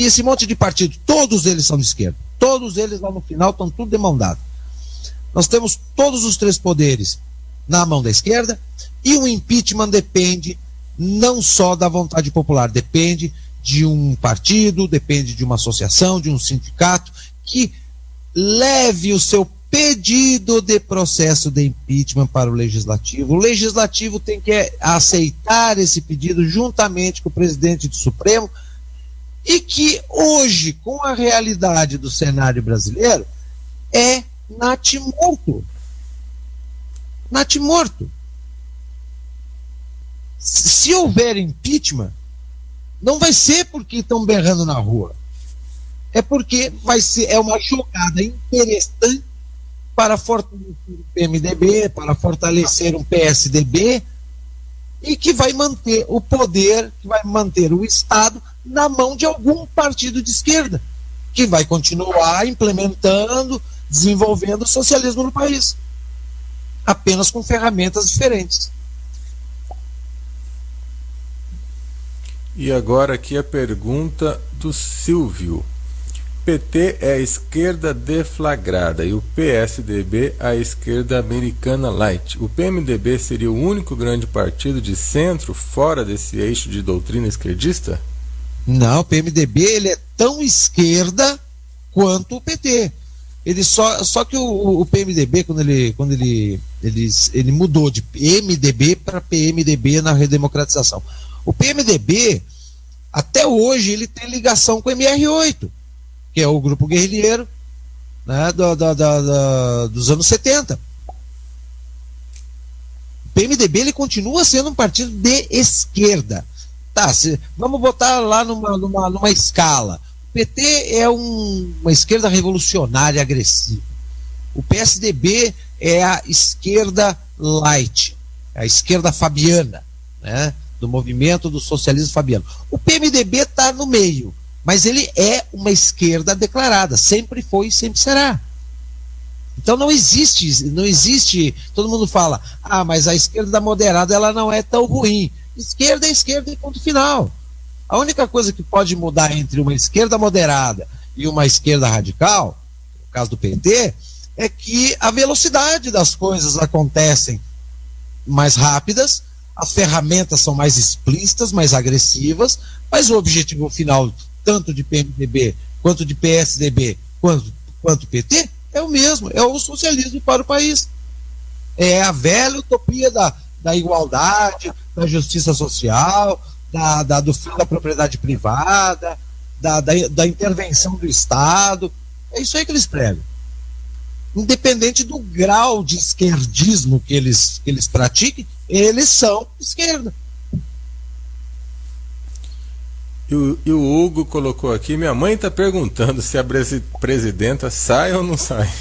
esse monte de partido? Todos eles são de esquerda. Todos eles lá no final estão tudo de mão dada. Nós temos todos os 3 poderes na mão da esquerda, e o impeachment depende não só da vontade popular, depende de um partido, depende de uma associação, de um sindicato que leve o seu pedido de processo de impeachment para o legislativo. O legislativo tem que aceitar esse pedido juntamente com o presidente do Supremo, e que hoje, com a realidade do cenário brasileiro, é natimorto. Natimorto. Se houver impeachment, não vai ser porque estão berrando na rua. É porque é uma jogada interessante para fortalecer o PMDB, para fortalecer um PSDB, e que vai manter o poder, que vai manter o Estado na mão de algum partido de esquerda, que vai continuar implementando, desenvolvendo o socialismo no país, apenas com ferramentas diferentes. E agora aqui a pergunta do Silvio. PT é a esquerda deflagrada e o PSDB a esquerda americana light. O PMDB seria o único grande partido de centro fora desse eixo de doutrina esquerdista? Não, o PMDB ele é tão esquerda quanto o PT. Ele só que o PMDB, quando ele mudou de MDB para PMDB na redemocratização. O PMDB, até hoje, ele tem ligação com o MR8, que é o grupo guerrilheiro, né, dos anos 70. O PMDB ele continua sendo um partido de esquerda. Tá, vamos botar lá numa escala. O PT é uma esquerda revolucionária agressiva. O PSDB é a esquerda light, a esquerda fabiana, né, do movimento do socialismo fabiano. O PMDB está no meio, mas ele é uma esquerda declarada, sempre foi e sempre será. Então não existe, todo mundo fala, mas a esquerda moderada ela não é tão ruim. Esquerda é esquerda e ponto final. A única coisa que pode mudar entre uma esquerda moderada e uma esquerda radical, no caso do PT, é que a velocidade das coisas acontecem mais rápidas, as ferramentas são mais explícitas, mais agressivas, mas o objetivo final, tanto de PMDB, quanto de PSDB, quanto PT, é o mesmo, é o socialismo para o país. É a velha utopia da igualdade, da justiça social, do fim da propriedade privada, da intervenção do Estado. É isso aí que eles pregam. Independente do grau de esquerdismo que eles pratiquem, eles são esquerda. E o Hugo colocou aqui: minha mãe está perguntando se a presidenta sai ou não sai.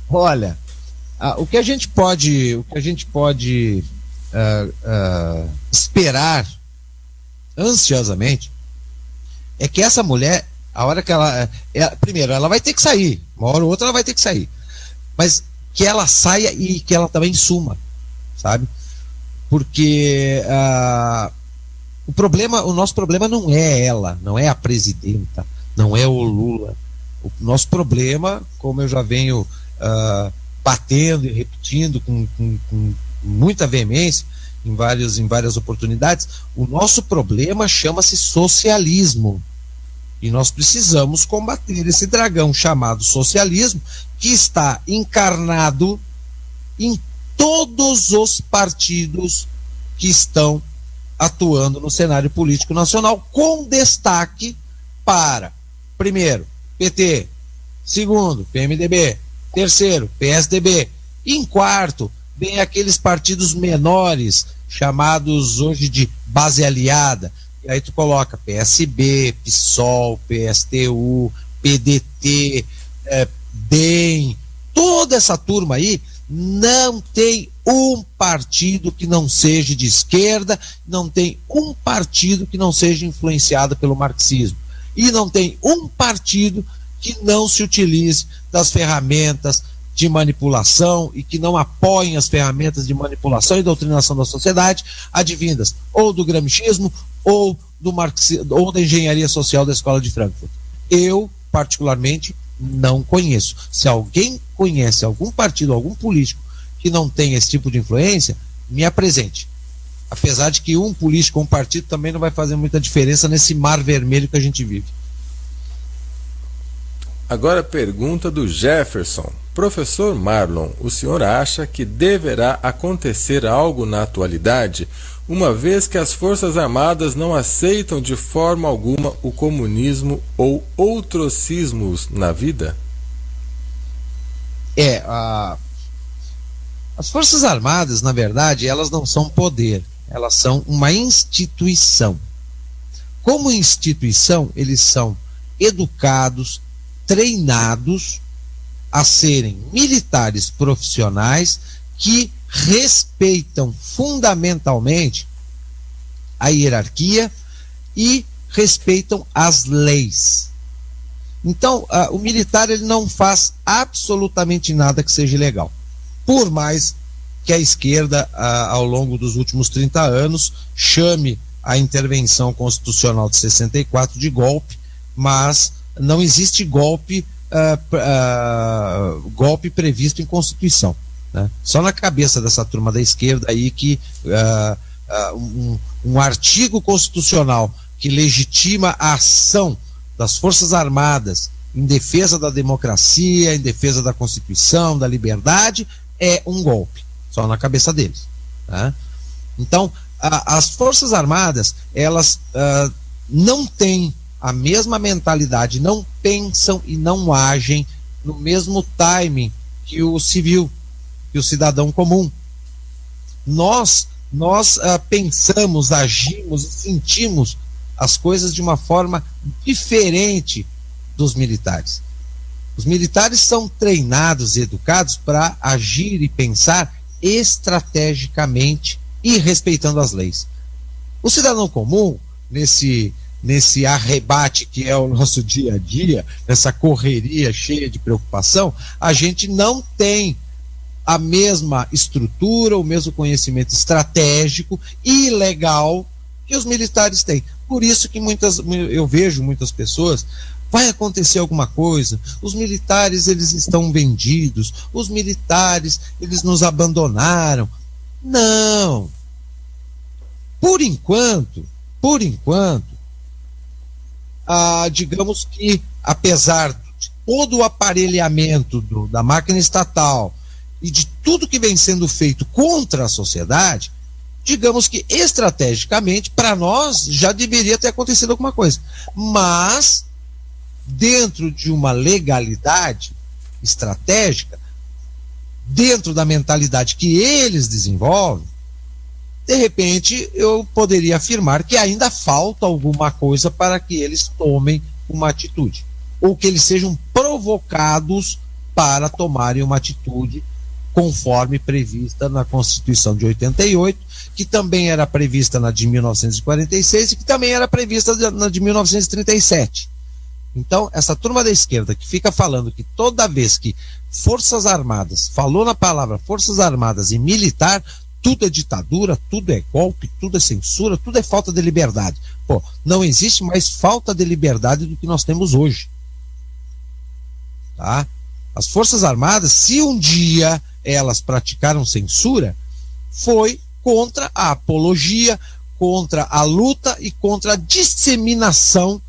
Olha, o que a gente pode esperar ansiosamente é que essa mulher, a hora que primeiro, ela vai ter que sair, uma hora ou outra ela vai ter que sair, mas que ela saia e que ela também suma, sabe? Porque o nosso problema não é ela, não é a presidenta, não é o Lula. O nosso problema, como eu já venho batendo e repetindo com muita veemência em várias oportunidades, o nosso problema chama-se socialismo. E nós precisamos combater esse dragão chamado socialismo, que está encarnado em todos os partidos que estão atuando no cenário político nacional, com destaque para, primeiro, PT, segundo, PMDB, terceiro, PSDB, e em quarto, vem aqueles partidos menores, chamados hoje de base aliada. E aí tu coloca PSB, PSOL, PSTU, PDT, DEM, toda essa turma aí. Não tem um partido que não seja de esquerda, não tem um partido que não seja influenciado pelo marxismo, e não tem um partido que não se utilize das ferramentas de manipulação e que não apoiem as ferramentas de manipulação e doutrinação da sociedade advindas ou do gramscismo ou do marxismo ou da engenharia social da Escola de Frankfurt. Eu, particularmente, não conheço. Se alguém conhece algum partido, algum político que não tem esse tipo de influência, me apresente. Apesar de que um político ou um partido também não vai fazer muita diferença nesse mar vermelho que a gente vive. Agora pergunta do Jefferson. Professor Marlon, o senhor acha que deverá acontecer algo na atualidade, uma vez que as Forças Armadas não aceitam de forma alguma o comunismo ou outros cismos na vida? As Forças Armadas, na verdade, elas não são poder, elas são uma instituição. Como instituição, eles são educados, treinados a serem militares profissionais que respeitam fundamentalmente a hierarquia e respeitam as leis. Então, o militar ele não faz absolutamente nada que seja ilegal. Por mais que a esquerda, ao longo dos últimos 30 anos, chame a intervenção constitucional de 64 de golpe, mas não existe golpe previsto em Constituição, né? Só na cabeça dessa turma da esquerda aí que um artigo constitucional que legitima a ação das Forças Armadas em defesa da democracia, em defesa da Constituição, da liberdade, é um golpe, só na cabeça deles, né? Então, as Forças Armadas, elas não têm a mesma mentalidade, não pensam e não agem no mesmo timing que o civil, que o cidadão comum. Nós pensamos, agimos e sentimos as coisas de uma forma diferente dos militares. Os militares são treinados e educados para agir e pensar estrategicamente e respeitando as leis. O cidadão comum, nesse arrebate que é o nosso dia a dia, nessa correria cheia de preocupação, a gente não tem a mesma estrutura, o mesmo conhecimento estratégico e legal que os militares têm. Por isso que eu vejo muitas pessoas, vai acontecer alguma coisa, os militares eles estão vendidos, os militares eles nos abandonaram. Não. Por enquanto, digamos que apesar de todo o aparelhamento da máquina estatal e de tudo que vem sendo feito contra a sociedade, digamos que estrategicamente, para nós, já deveria ter acontecido alguma coisa. Mas, dentro de uma legalidade estratégica, dentro da mentalidade que eles desenvolvem, de repente eu poderia afirmar que ainda falta alguma coisa para que eles tomem uma atitude, ou que eles sejam provocados para tomarem uma atitude conforme prevista na Constituição de 88, que também era prevista na de 1946 e que também era prevista na de 1937. Então, essa turma da esquerda que fica falando que toda vez que Forças Armadas, falou na palavra Forças Armadas e militar, tudo é ditadura, tudo é golpe, tudo é censura, tudo é falta de liberdade. Pô, não existe mais falta de liberdade do que nós temos hoje. Tá? As Forças Armadas, se um dia elas praticaram censura, foi contra a apologia, contra a luta e contra a disseminação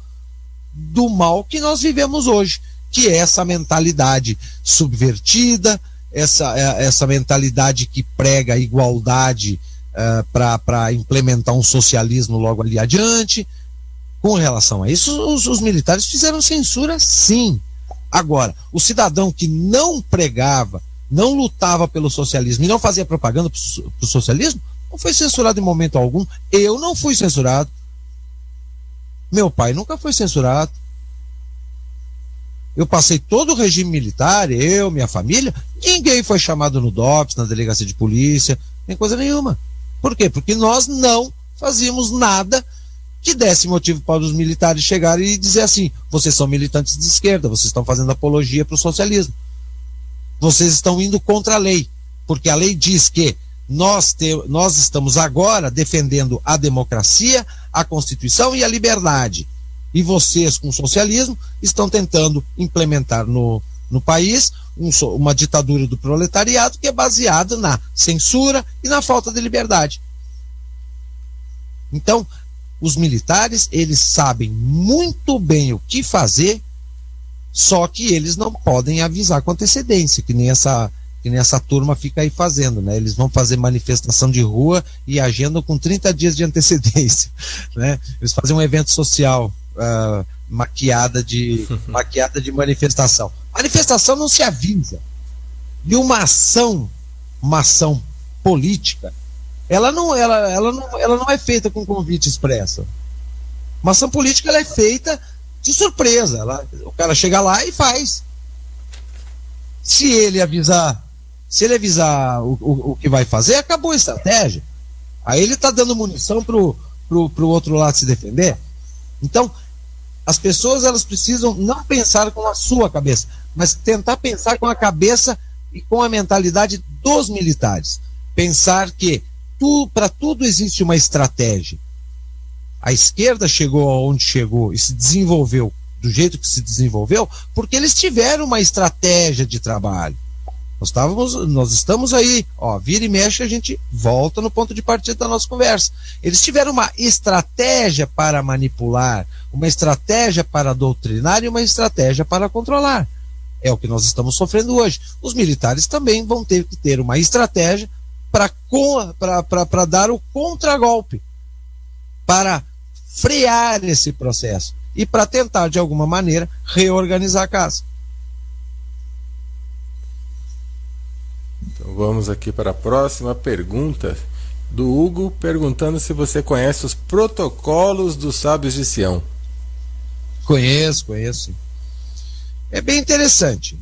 do mal que nós vivemos hoje, que é essa mentalidade subvertida, essa mentalidade que prega a igualdade para implementar um socialismo logo ali adiante. Com relação a isso, os militares fizeram censura, sim. Agora, o cidadão que não pregava, não lutava pelo socialismo e não fazia propaganda para o socialismo, não foi censurado em momento algum. Eu não fui censurado. Meu pai nunca foi censurado. Eu passei todo o regime militar, eu, minha família, ninguém foi chamado no DOPS, na delegacia de polícia, nem coisa nenhuma. Por quê? Porque nós não fazíamos nada que desse motivo para os militares chegarem e dizer assim: vocês são militantes de esquerda, vocês estão fazendo apologia para o socialismo. Vocês estão indo contra a lei, porque a lei diz que nós estamos agora defendendo a democracia, a Constituição e a liberdade. E vocês, com o socialismo, estão tentando implementar no país uma ditadura do proletariado que é baseada na censura e na falta de liberdade. Então, os militares, eles sabem muito bem o que fazer, só que eles não podem avisar com antecedência, que nem essa turma fica aí fazendo, né? Eles vão fazer manifestação de rua e agendam com 30 dias de antecedência, né? Eles fazem um evento social maquiada de manifestação. Manifestação não se avisa. E uma ação política, ela não é feita com convite expresso. Uma ação política, ela é feita de surpresa. O cara chega lá e faz. Se ele avisar o que vai fazer, acabou a estratégia. Aí ele está dando munição pro outro lado se defender. Então, as pessoas, elas precisam não pensar com a sua cabeça, mas tentar pensar com a cabeça e com a mentalidade dos militares. Pensar que para tudo existe uma estratégia. A esquerda chegou aonde chegou e se desenvolveu do jeito que se desenvolveu porque eles tiveram uma estratégia de trabalho. Nós estamos aí, vira e mexe, a gente volta no ponto de partida da nossa conversa. Eles tiveram uma estratégia para manipular, uma estratégia para doutrinar e uma estratégia para controlar. É o que nós estamos sofrendo hoje. Os militares também vão ter que ter uma estratégia para dar o contragolpe, para frear esse processo e para tentar, de alguma maneira, reorganizar a casa. Então vamos aqui para a próxima pergunta do Hugo, perguntando se você conhece os protocolos dos sábios de Sião. Conheço. É bem interessante.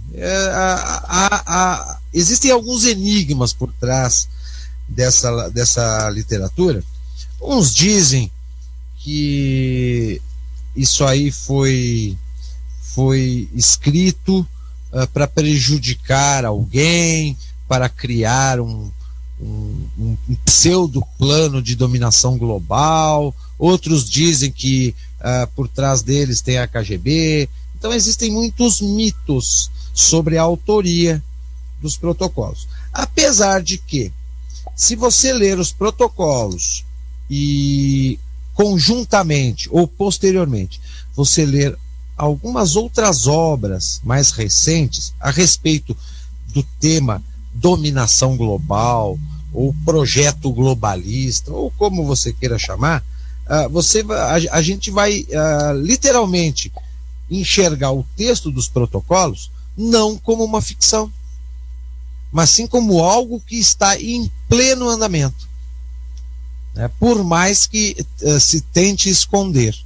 Existem alguns enigmas por trás dessa literatura. Uns dizem que isso aí foi escrito para prejudicar alguém, para criar um pseudo plano de dominação global, outros dizem que por trás deles tem a KGB. Então existem muitos mitos sobre a autoria dos protocolos. Apesar de que, se você ler os protocolos e conjuntamente ou posteriormente você ler algumas outras obras mais recentes a respeito do tema dominação global ou projeto globalista, ou como você queira chamar, a gente vai literalmente enxergar o texto dos protocolos não como uma ficção, mas sim como algo que está em pleno andamento, né? Por mais que se tente esconder,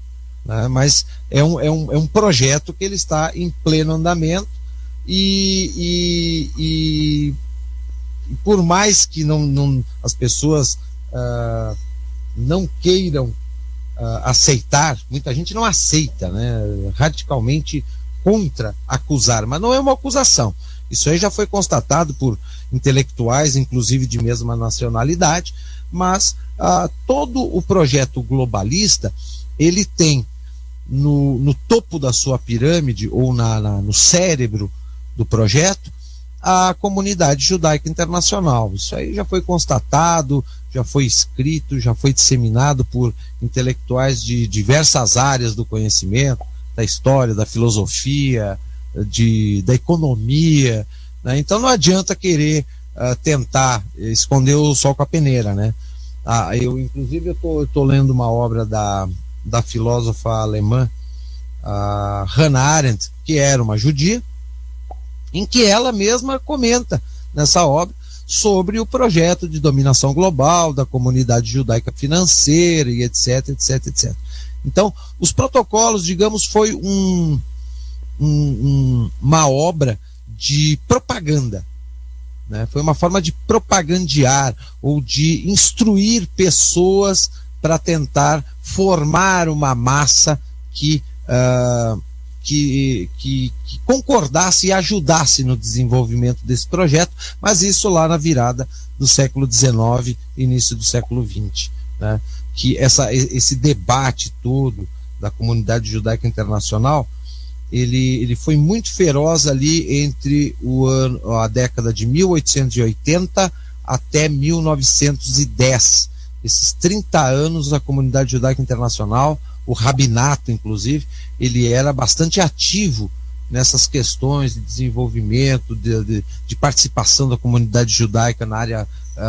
né? Mas é um projeto que ele está em pleno andamento e por mais que as pessoas não queiram aceitar, muita gente não aceita, né? Radicalmente contra acusar, mas não é uma acusação. Isso aí já foi constatado por intelectuais, inclusive de mesma nacionalidade, mas todo o projeto globalista, ele tem no topo da sua pirâmide, ou no cérebro do projeto, a comunidade judaica internacional. Isso aí já foi constatado, já foi escrito, já foi disseminado por intelectuais de diversas áreas do conhecimento, da história, da filosofia, da economia, né? Então não adianta querer tentar esconder o sol com a peneira, né? Inclusive eu tô lendo uma obra da filósofa alemã Hannah Arendt, que era uma judia, em que ela mesma comenta nessa obra sobre o projeto de dominação global da comunidade judaica financeira e etc, etc, etc. Então, os protocolos, digamos, foi uma obra de propaganda, né? Foi uma forma de propagandear ou de instruir pessoas para tentar formar uma massa que concordasse e ajudasse no desenvolvimento desse projeto, mas isso lá na virada do século XIX, início do século XX, né? Que esse debate todo da comunidade judaica internacional, ele foi muito feroz ali entre a década de 1880 até 1910. Esses 30 anos a comunidade judaica internacional, o rabinato inclusive, ele era bastante ativo nessas questões de desenvolvimento, de participação da comunidade judaica na área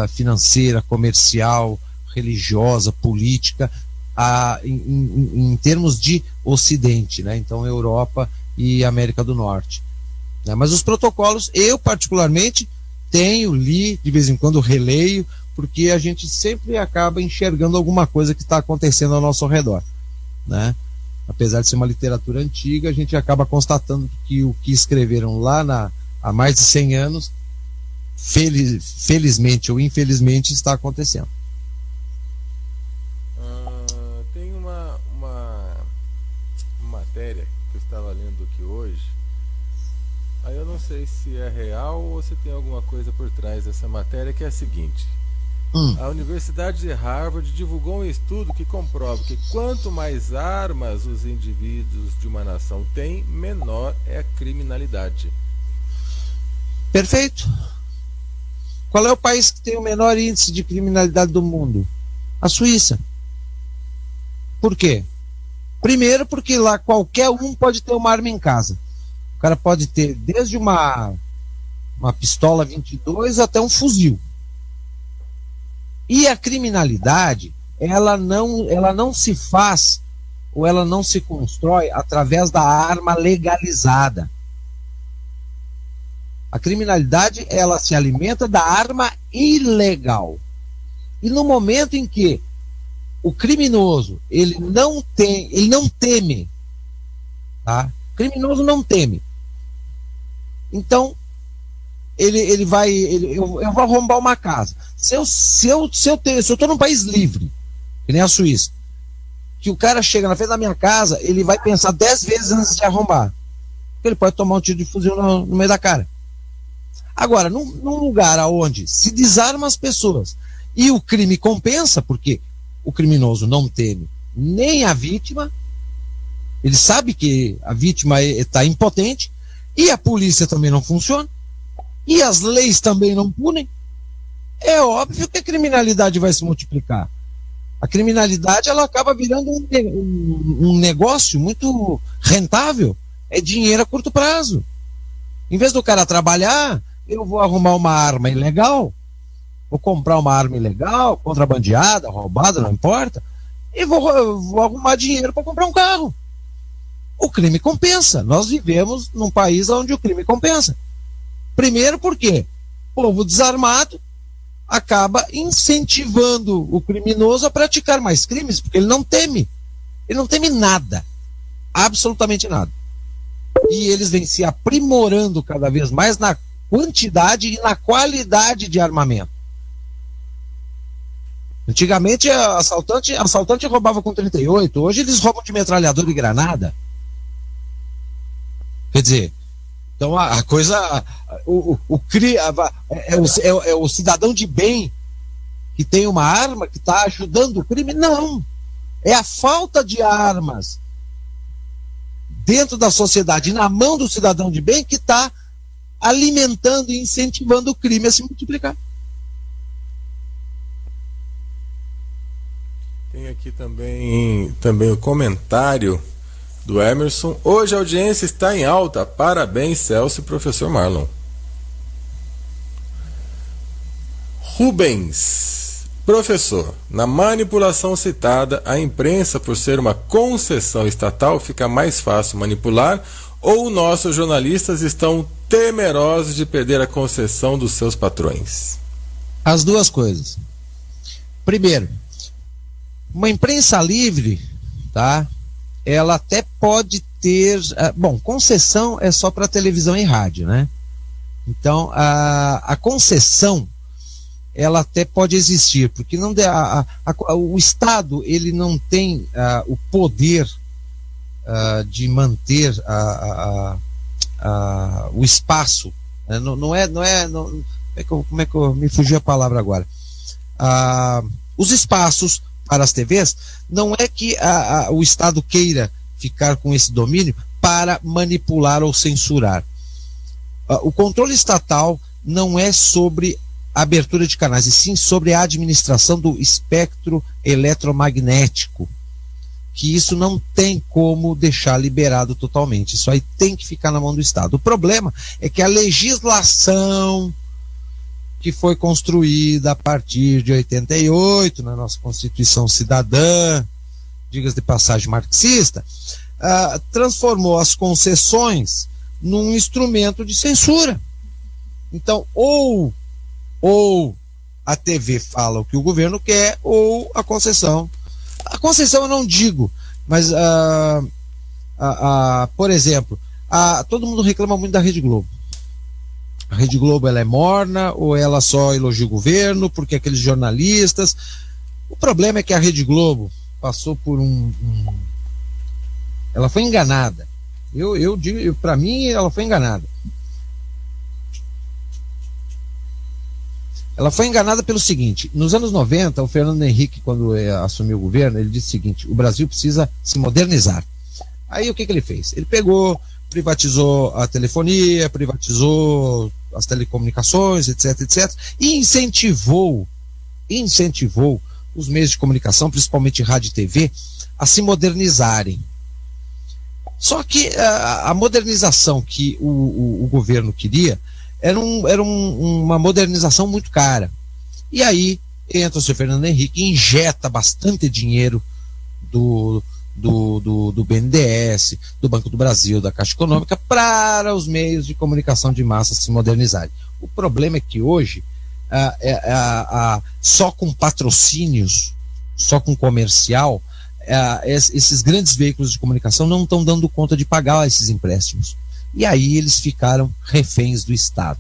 financeira, comercial, religiosa, política, em termos de Ocidente, né? Então Europa e América do Norte, né? Mas os protocolos, eu particularmente li, de vez em quando releio, porque a gente sempre acaba enxergando alguma coisa que está acontecendo ao nosso redor, né? Apesar de ser uma literatura antiga, a gente acaba constatando que o que escreveram lá há mais de 100 anos, felizmente ou infelizmente, está acontecendo. Tem uma matéria que eu estava lendo aqui hoje. Aí eu não sei se é real ou se tem alguma coisa por trás dessa matéria, que é a seguinte. A Universidade de Harvard divulgou um estudo que comprova que quanto mais armas os indivíduos de uma nação têm, menor é a criminalidade. Perfeito. Qual é o país que tem o menor índice de criminalidade do mundo? A Suíça. Por quê? Primeiro, porque lá qualquer um pode ter uma arma em casa. O cara pode ter desde uma pistola 22 até um fuzil. E a criminalidade, ela não se faz ou ela não se constrói através da arma legalizada. A criminalidade, ela se alimenta da arma ilegal. E no momento em que o criminoso, ele não teme, tá? O criminoso não teme. Então, eu vou arrombar uma casa. Se eu estou num país livre, que nem a Suíça, que o cara chega na frente da minha casa, ele vai pensar 10 vezes antes de arrombar. Porque ele pode tomar um tiro de fuzil no meio da cara. Agora, num lugar onde se desarma as pessoas e o crime compensa, porque o criminoso não teme nem a vítima, ele sabe que a vítima está impotente, e a polícia também não funciona, e as leis também não punem, é óbvio que a criminalidade vai se multiplicar. A criminalidade, ela acaba virando um negócio muito rentável, é dinheiro a curto prazo. Em vez do cara trabalhar, eu vou arrumar uma arma ilegal, vou comprar uma arma ilegal, contrabandeada, roubada, não importa, e vou arrumar dinheiro para comprar um carro. O crime compensa. Nós vivemos num país onde o crime compensa. Primeiro porque o povo desarmado acaba incentivando o criminoso a praticar mais crimes, porque ele não teme. Ele não teme nada. Absolutamente nada. E eles vêm se aprimorando cada vez mais na quantidade e na qualidade de armamento. Antigamente, assaltante roubava com 38, hoje eles roubam de metralhadora e granada. Quer dizer, então a coisa, é o cidadão de bem que tem uma arma que está ajudando o crime? Não. É a falta de armas dentro da sociedade, na mão do cidadão de bem, que está alimentando e incentivando o crime a se multiplicar. Tem aqui também o comentário do Emerson. Hoje a audiência está em alta. Parabéns, Celso e professor Marlon. Rubens. Professor, na manipulação citada, a imprensa, por ser uma concessão estatal, fica mais fácil manipular, ou nossos jornalistas estão temerosos de perder a concessão dos seus patrões? As duas coisas. Primeiro, uma imprensa livre, tá? Ela até pode ter... Bom, concessão é só para televisão e rádio, né? Então, a concessão, ela até pode existir, porque não o Estado, ele não tem o poder de manter o espaço. Né? Como é que me fugiu a palavra agora? Os espaços para as TVs, não é que o Estado queira ficar com esse domínio para manipular ou censurar. O controle estatal não é sobre a abertura de canais, e sim sobre a administração do espectro eletromagnético, que isso não tem como deixar liberado totalmente, isso aí tem que ficar na mão do Estado. O problema é que a legislação que foi construída a partir de 88, na nossa Constituição Cidadã, diga-se de passagem marxista, transformou as concessões num instrumento de censura. Então, ou a TV fala o que o governo quer, ou a concessão. A concessão eu não digo, mas, por exemplo, todo mundo reclama muito da Rede Globo. A Rede Globo, ela é morna, ou ela só elogia o governo, porque aqueles jornalistas... O problema é que a Rede Globo passou por ela foi enganada. Eu digo, para mim, ela foi enganada. Ela foi enganada pelo seguinte: nos anos 90, o Fernando Henrique, quando assumiu o governo, ele disse o seguinte: o Brasil precisa se modernizar. Aí o que ele fez? Ele pegou, privatizou a telefonia, privatizou as telecomunicações, etc, etc, e incentivou os meios de comunicação, principalmente rádio e TV, a se modernizarem. Só que a modernização que o governo queria era uma modernização muito cara. E aí entra o seu Fernando Henrique e injeta bastante dinheiro do BNDES, do Banco do Brasil, da Caixa Econômica, para os meios de comunicação de massa se modernizarem. O problema é que hoje, só com patrocínios, só com comercial, esses grandes veículos de comunicação não estão dando conta de pagar esses empréstimos. E aí eles ficaram reféns do Estado.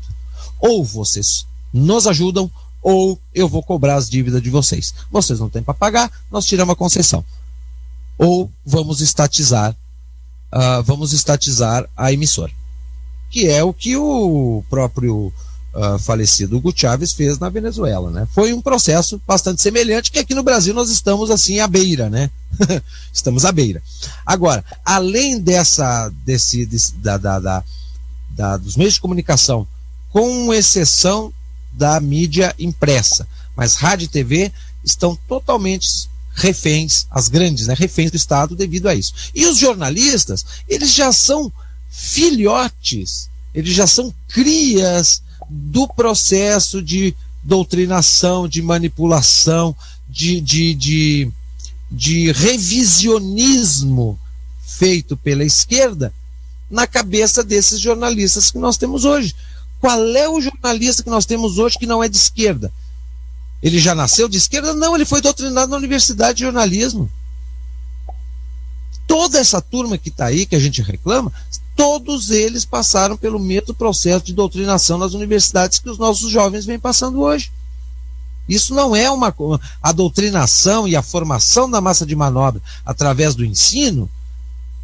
Ou vocês nos ajudam, ou eu vou cobrar as dívidas de vocês. Vocês não têm para pagar, nós tiramos a concessão. Ou vamos estatizar a emissora, que é o que o próprio falecido Hugo Chávez fez na Venezuela, né? Foi um processo bastante semelhante, que aqui no Brasil nós estamos assim à beira, né? Estamos à beira. Agora, além dos meios de comunicação, com exceção da mídia impressa, mas rádio e TV estão totalmente reféns, as grandes, né, reféns do Estado devido a isso. E os jornalistas, eles já são filhotes, eles já são crias do processo de doutrinação, de manipulação, de revisionismo feito pela esquerda na cabeça desses jornalistas que nós temos hoje. Qual é o jornalista que nós temos hoje que não é de esquerda? Ele já nasceu de esquerda? Não, ele foi doutrinado na Universidade de Jornalismo. Toda essa turma que está aí, que a gente reclama, todos eles passaram pelo mesmo processo de doutrinação nas universidades que os nossos jovens vêm passando hoje. Isso não é a doutrinação e a formação da massa de manobra através do ensino,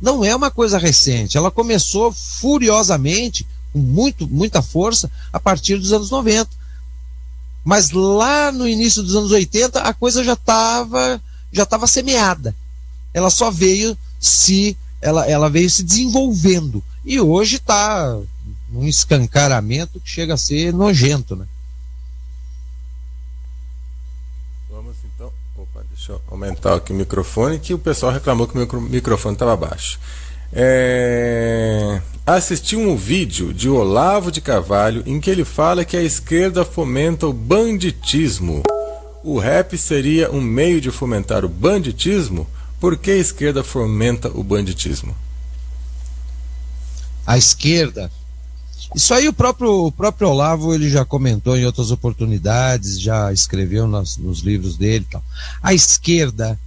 não é uma coisa recente. Ela começou furiosamente, com muita força, a partir dos anos 90. Mas lá no início dos anos 80, a coisa já estava semeada. Ela só veio ela veio se desenvolvendo. E hoje está num escancaramento que chega a ser nojento, né? Vamos então. Opa, deixa eu aumentar aqui o microfone, que o pessoal reclamou que o microfone estava baixo. Assisti um vídeo de Olavo de Carvalho em que ele fala que a esquerda fomenta o banditismo. O rap seria um meio de fomentar o banditismo? Por que a esquerda fomenta o banditismo? A esquerda... Isso aí o próprio Olavo ele já comentou em outras oportunidades, já escreveu nos livros dele e tal. A esquerda,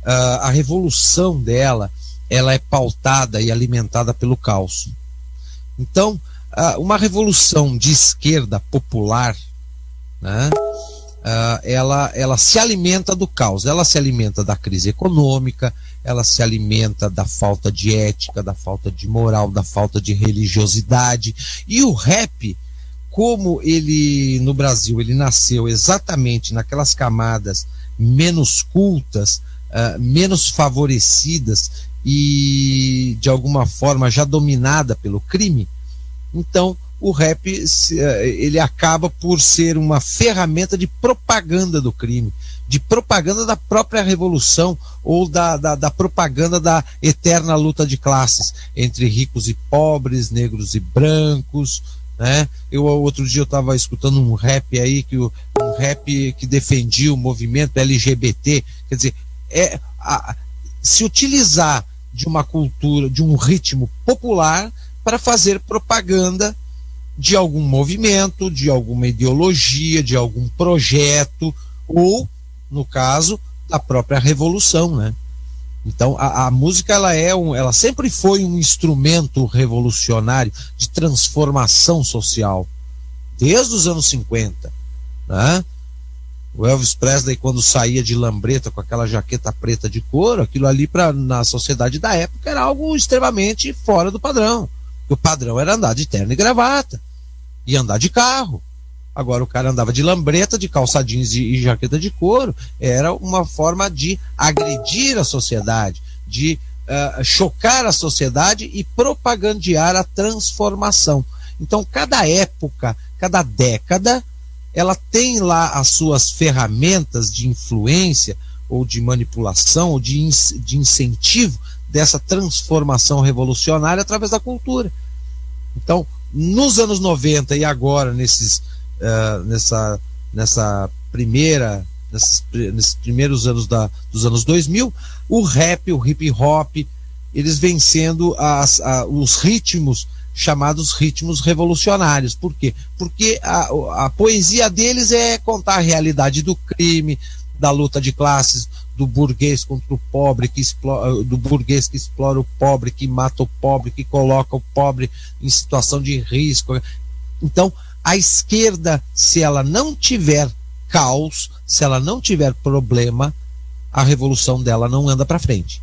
a revolução dela, ela é pautada e alimentada pelo caos. Então, uma revolução de esquerda popular, né, ela se alimenta do caos, ela se alimenta da crise econômica, ela se alimenta da falta de ética, da falta de moral, da falta de religiosidade. E o rap, como ele no Brasil, ele nasceu exatamente naquelas camadas menos cultas, menos favorecidas e de alguma forma já dominada pelo crime, então o rap ele acaba por ser uma ferramenta de propaganda do crime, de propaganda da própria revolução ou da propaganda da eterna luta de classes entre ricos e pobres, negros e brancos, né? Outro dia eu estava escutando um rap aí, um rap que defendia o movimento LGBT, quer dizer, se utilizar de uma cultura, de um ritmo popular para fazer propaganda de algum movimento, de alguma ideologia, de algum projeto, ou, no caso, da própria revolução, né? Então, a música, ela sempre foi um instrumento revolucionário de transformação social, desde os anos 50, né? O Elvis Presley, quando saía de lambreta com aquela jaqueta preta de couro, aquilo ali na sociedade da época era algo extremamente fora do padrão. O padrão era andar de terno e gravata e andar de carro. Agora o cara andava de lambreta, de calça jeans e jaqueta de couro. Era uma forma de agredir a sociedade, de chocar a sociedade e propagandear a transformação. Então cada época, cada década, ela tem lá as suas ferramentas de influência ou de manipulação ou de incentivo dessa transformação revolucionária através da cultura. Então, nos anos 90 e agora nesses primeiros anos dos anos 2000, o rap, o hip hop, eles vêm sendo os ritmos chamados ritmos revolucionários. Por quê? Porque a poesia deles é contar a realidade do crime, da luta de classes, do burguês contra o pobre, do burguês que explora o pobre, que mata o pobre, que coloca o pobre em situação de risco. Então, a esquerda, se ela não tiver caos, se ela não tiver problema, a revolução dela não anda para frente.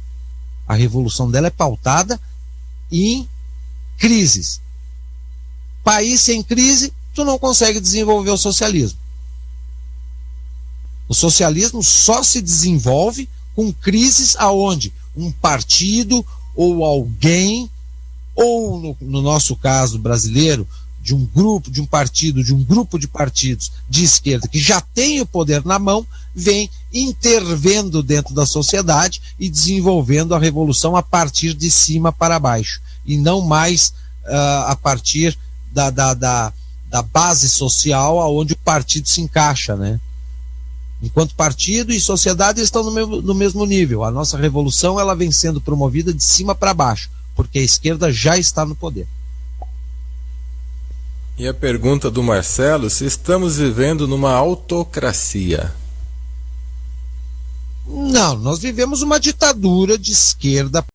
A revolução dela é pautada em crises. País sem crise tu não consegue desenvolver o socialismo. O socialismo só se desenvolve com crises aonde um partido ou alguém, ou no nosso caso brasileiro, de um grupo, de um partido, de um grupo de partidos de esquerda que já tem o poder na mão, vem intervendo dentro da sociedade e desenvolvendo a revolução a partir de cima para baixo, e não mais a partir da base social aonde o partido se encaixa, né? Enquanto partido e sociedade estão no mesmo nível. A nossa revolução ela vem sendo promovida de cima para baixo, porque a esquerda já está no poder. E a pergunta do Marcelo, se estamos vivendo numa autocracia? Não, nós vivemos uma ditadura de esquerda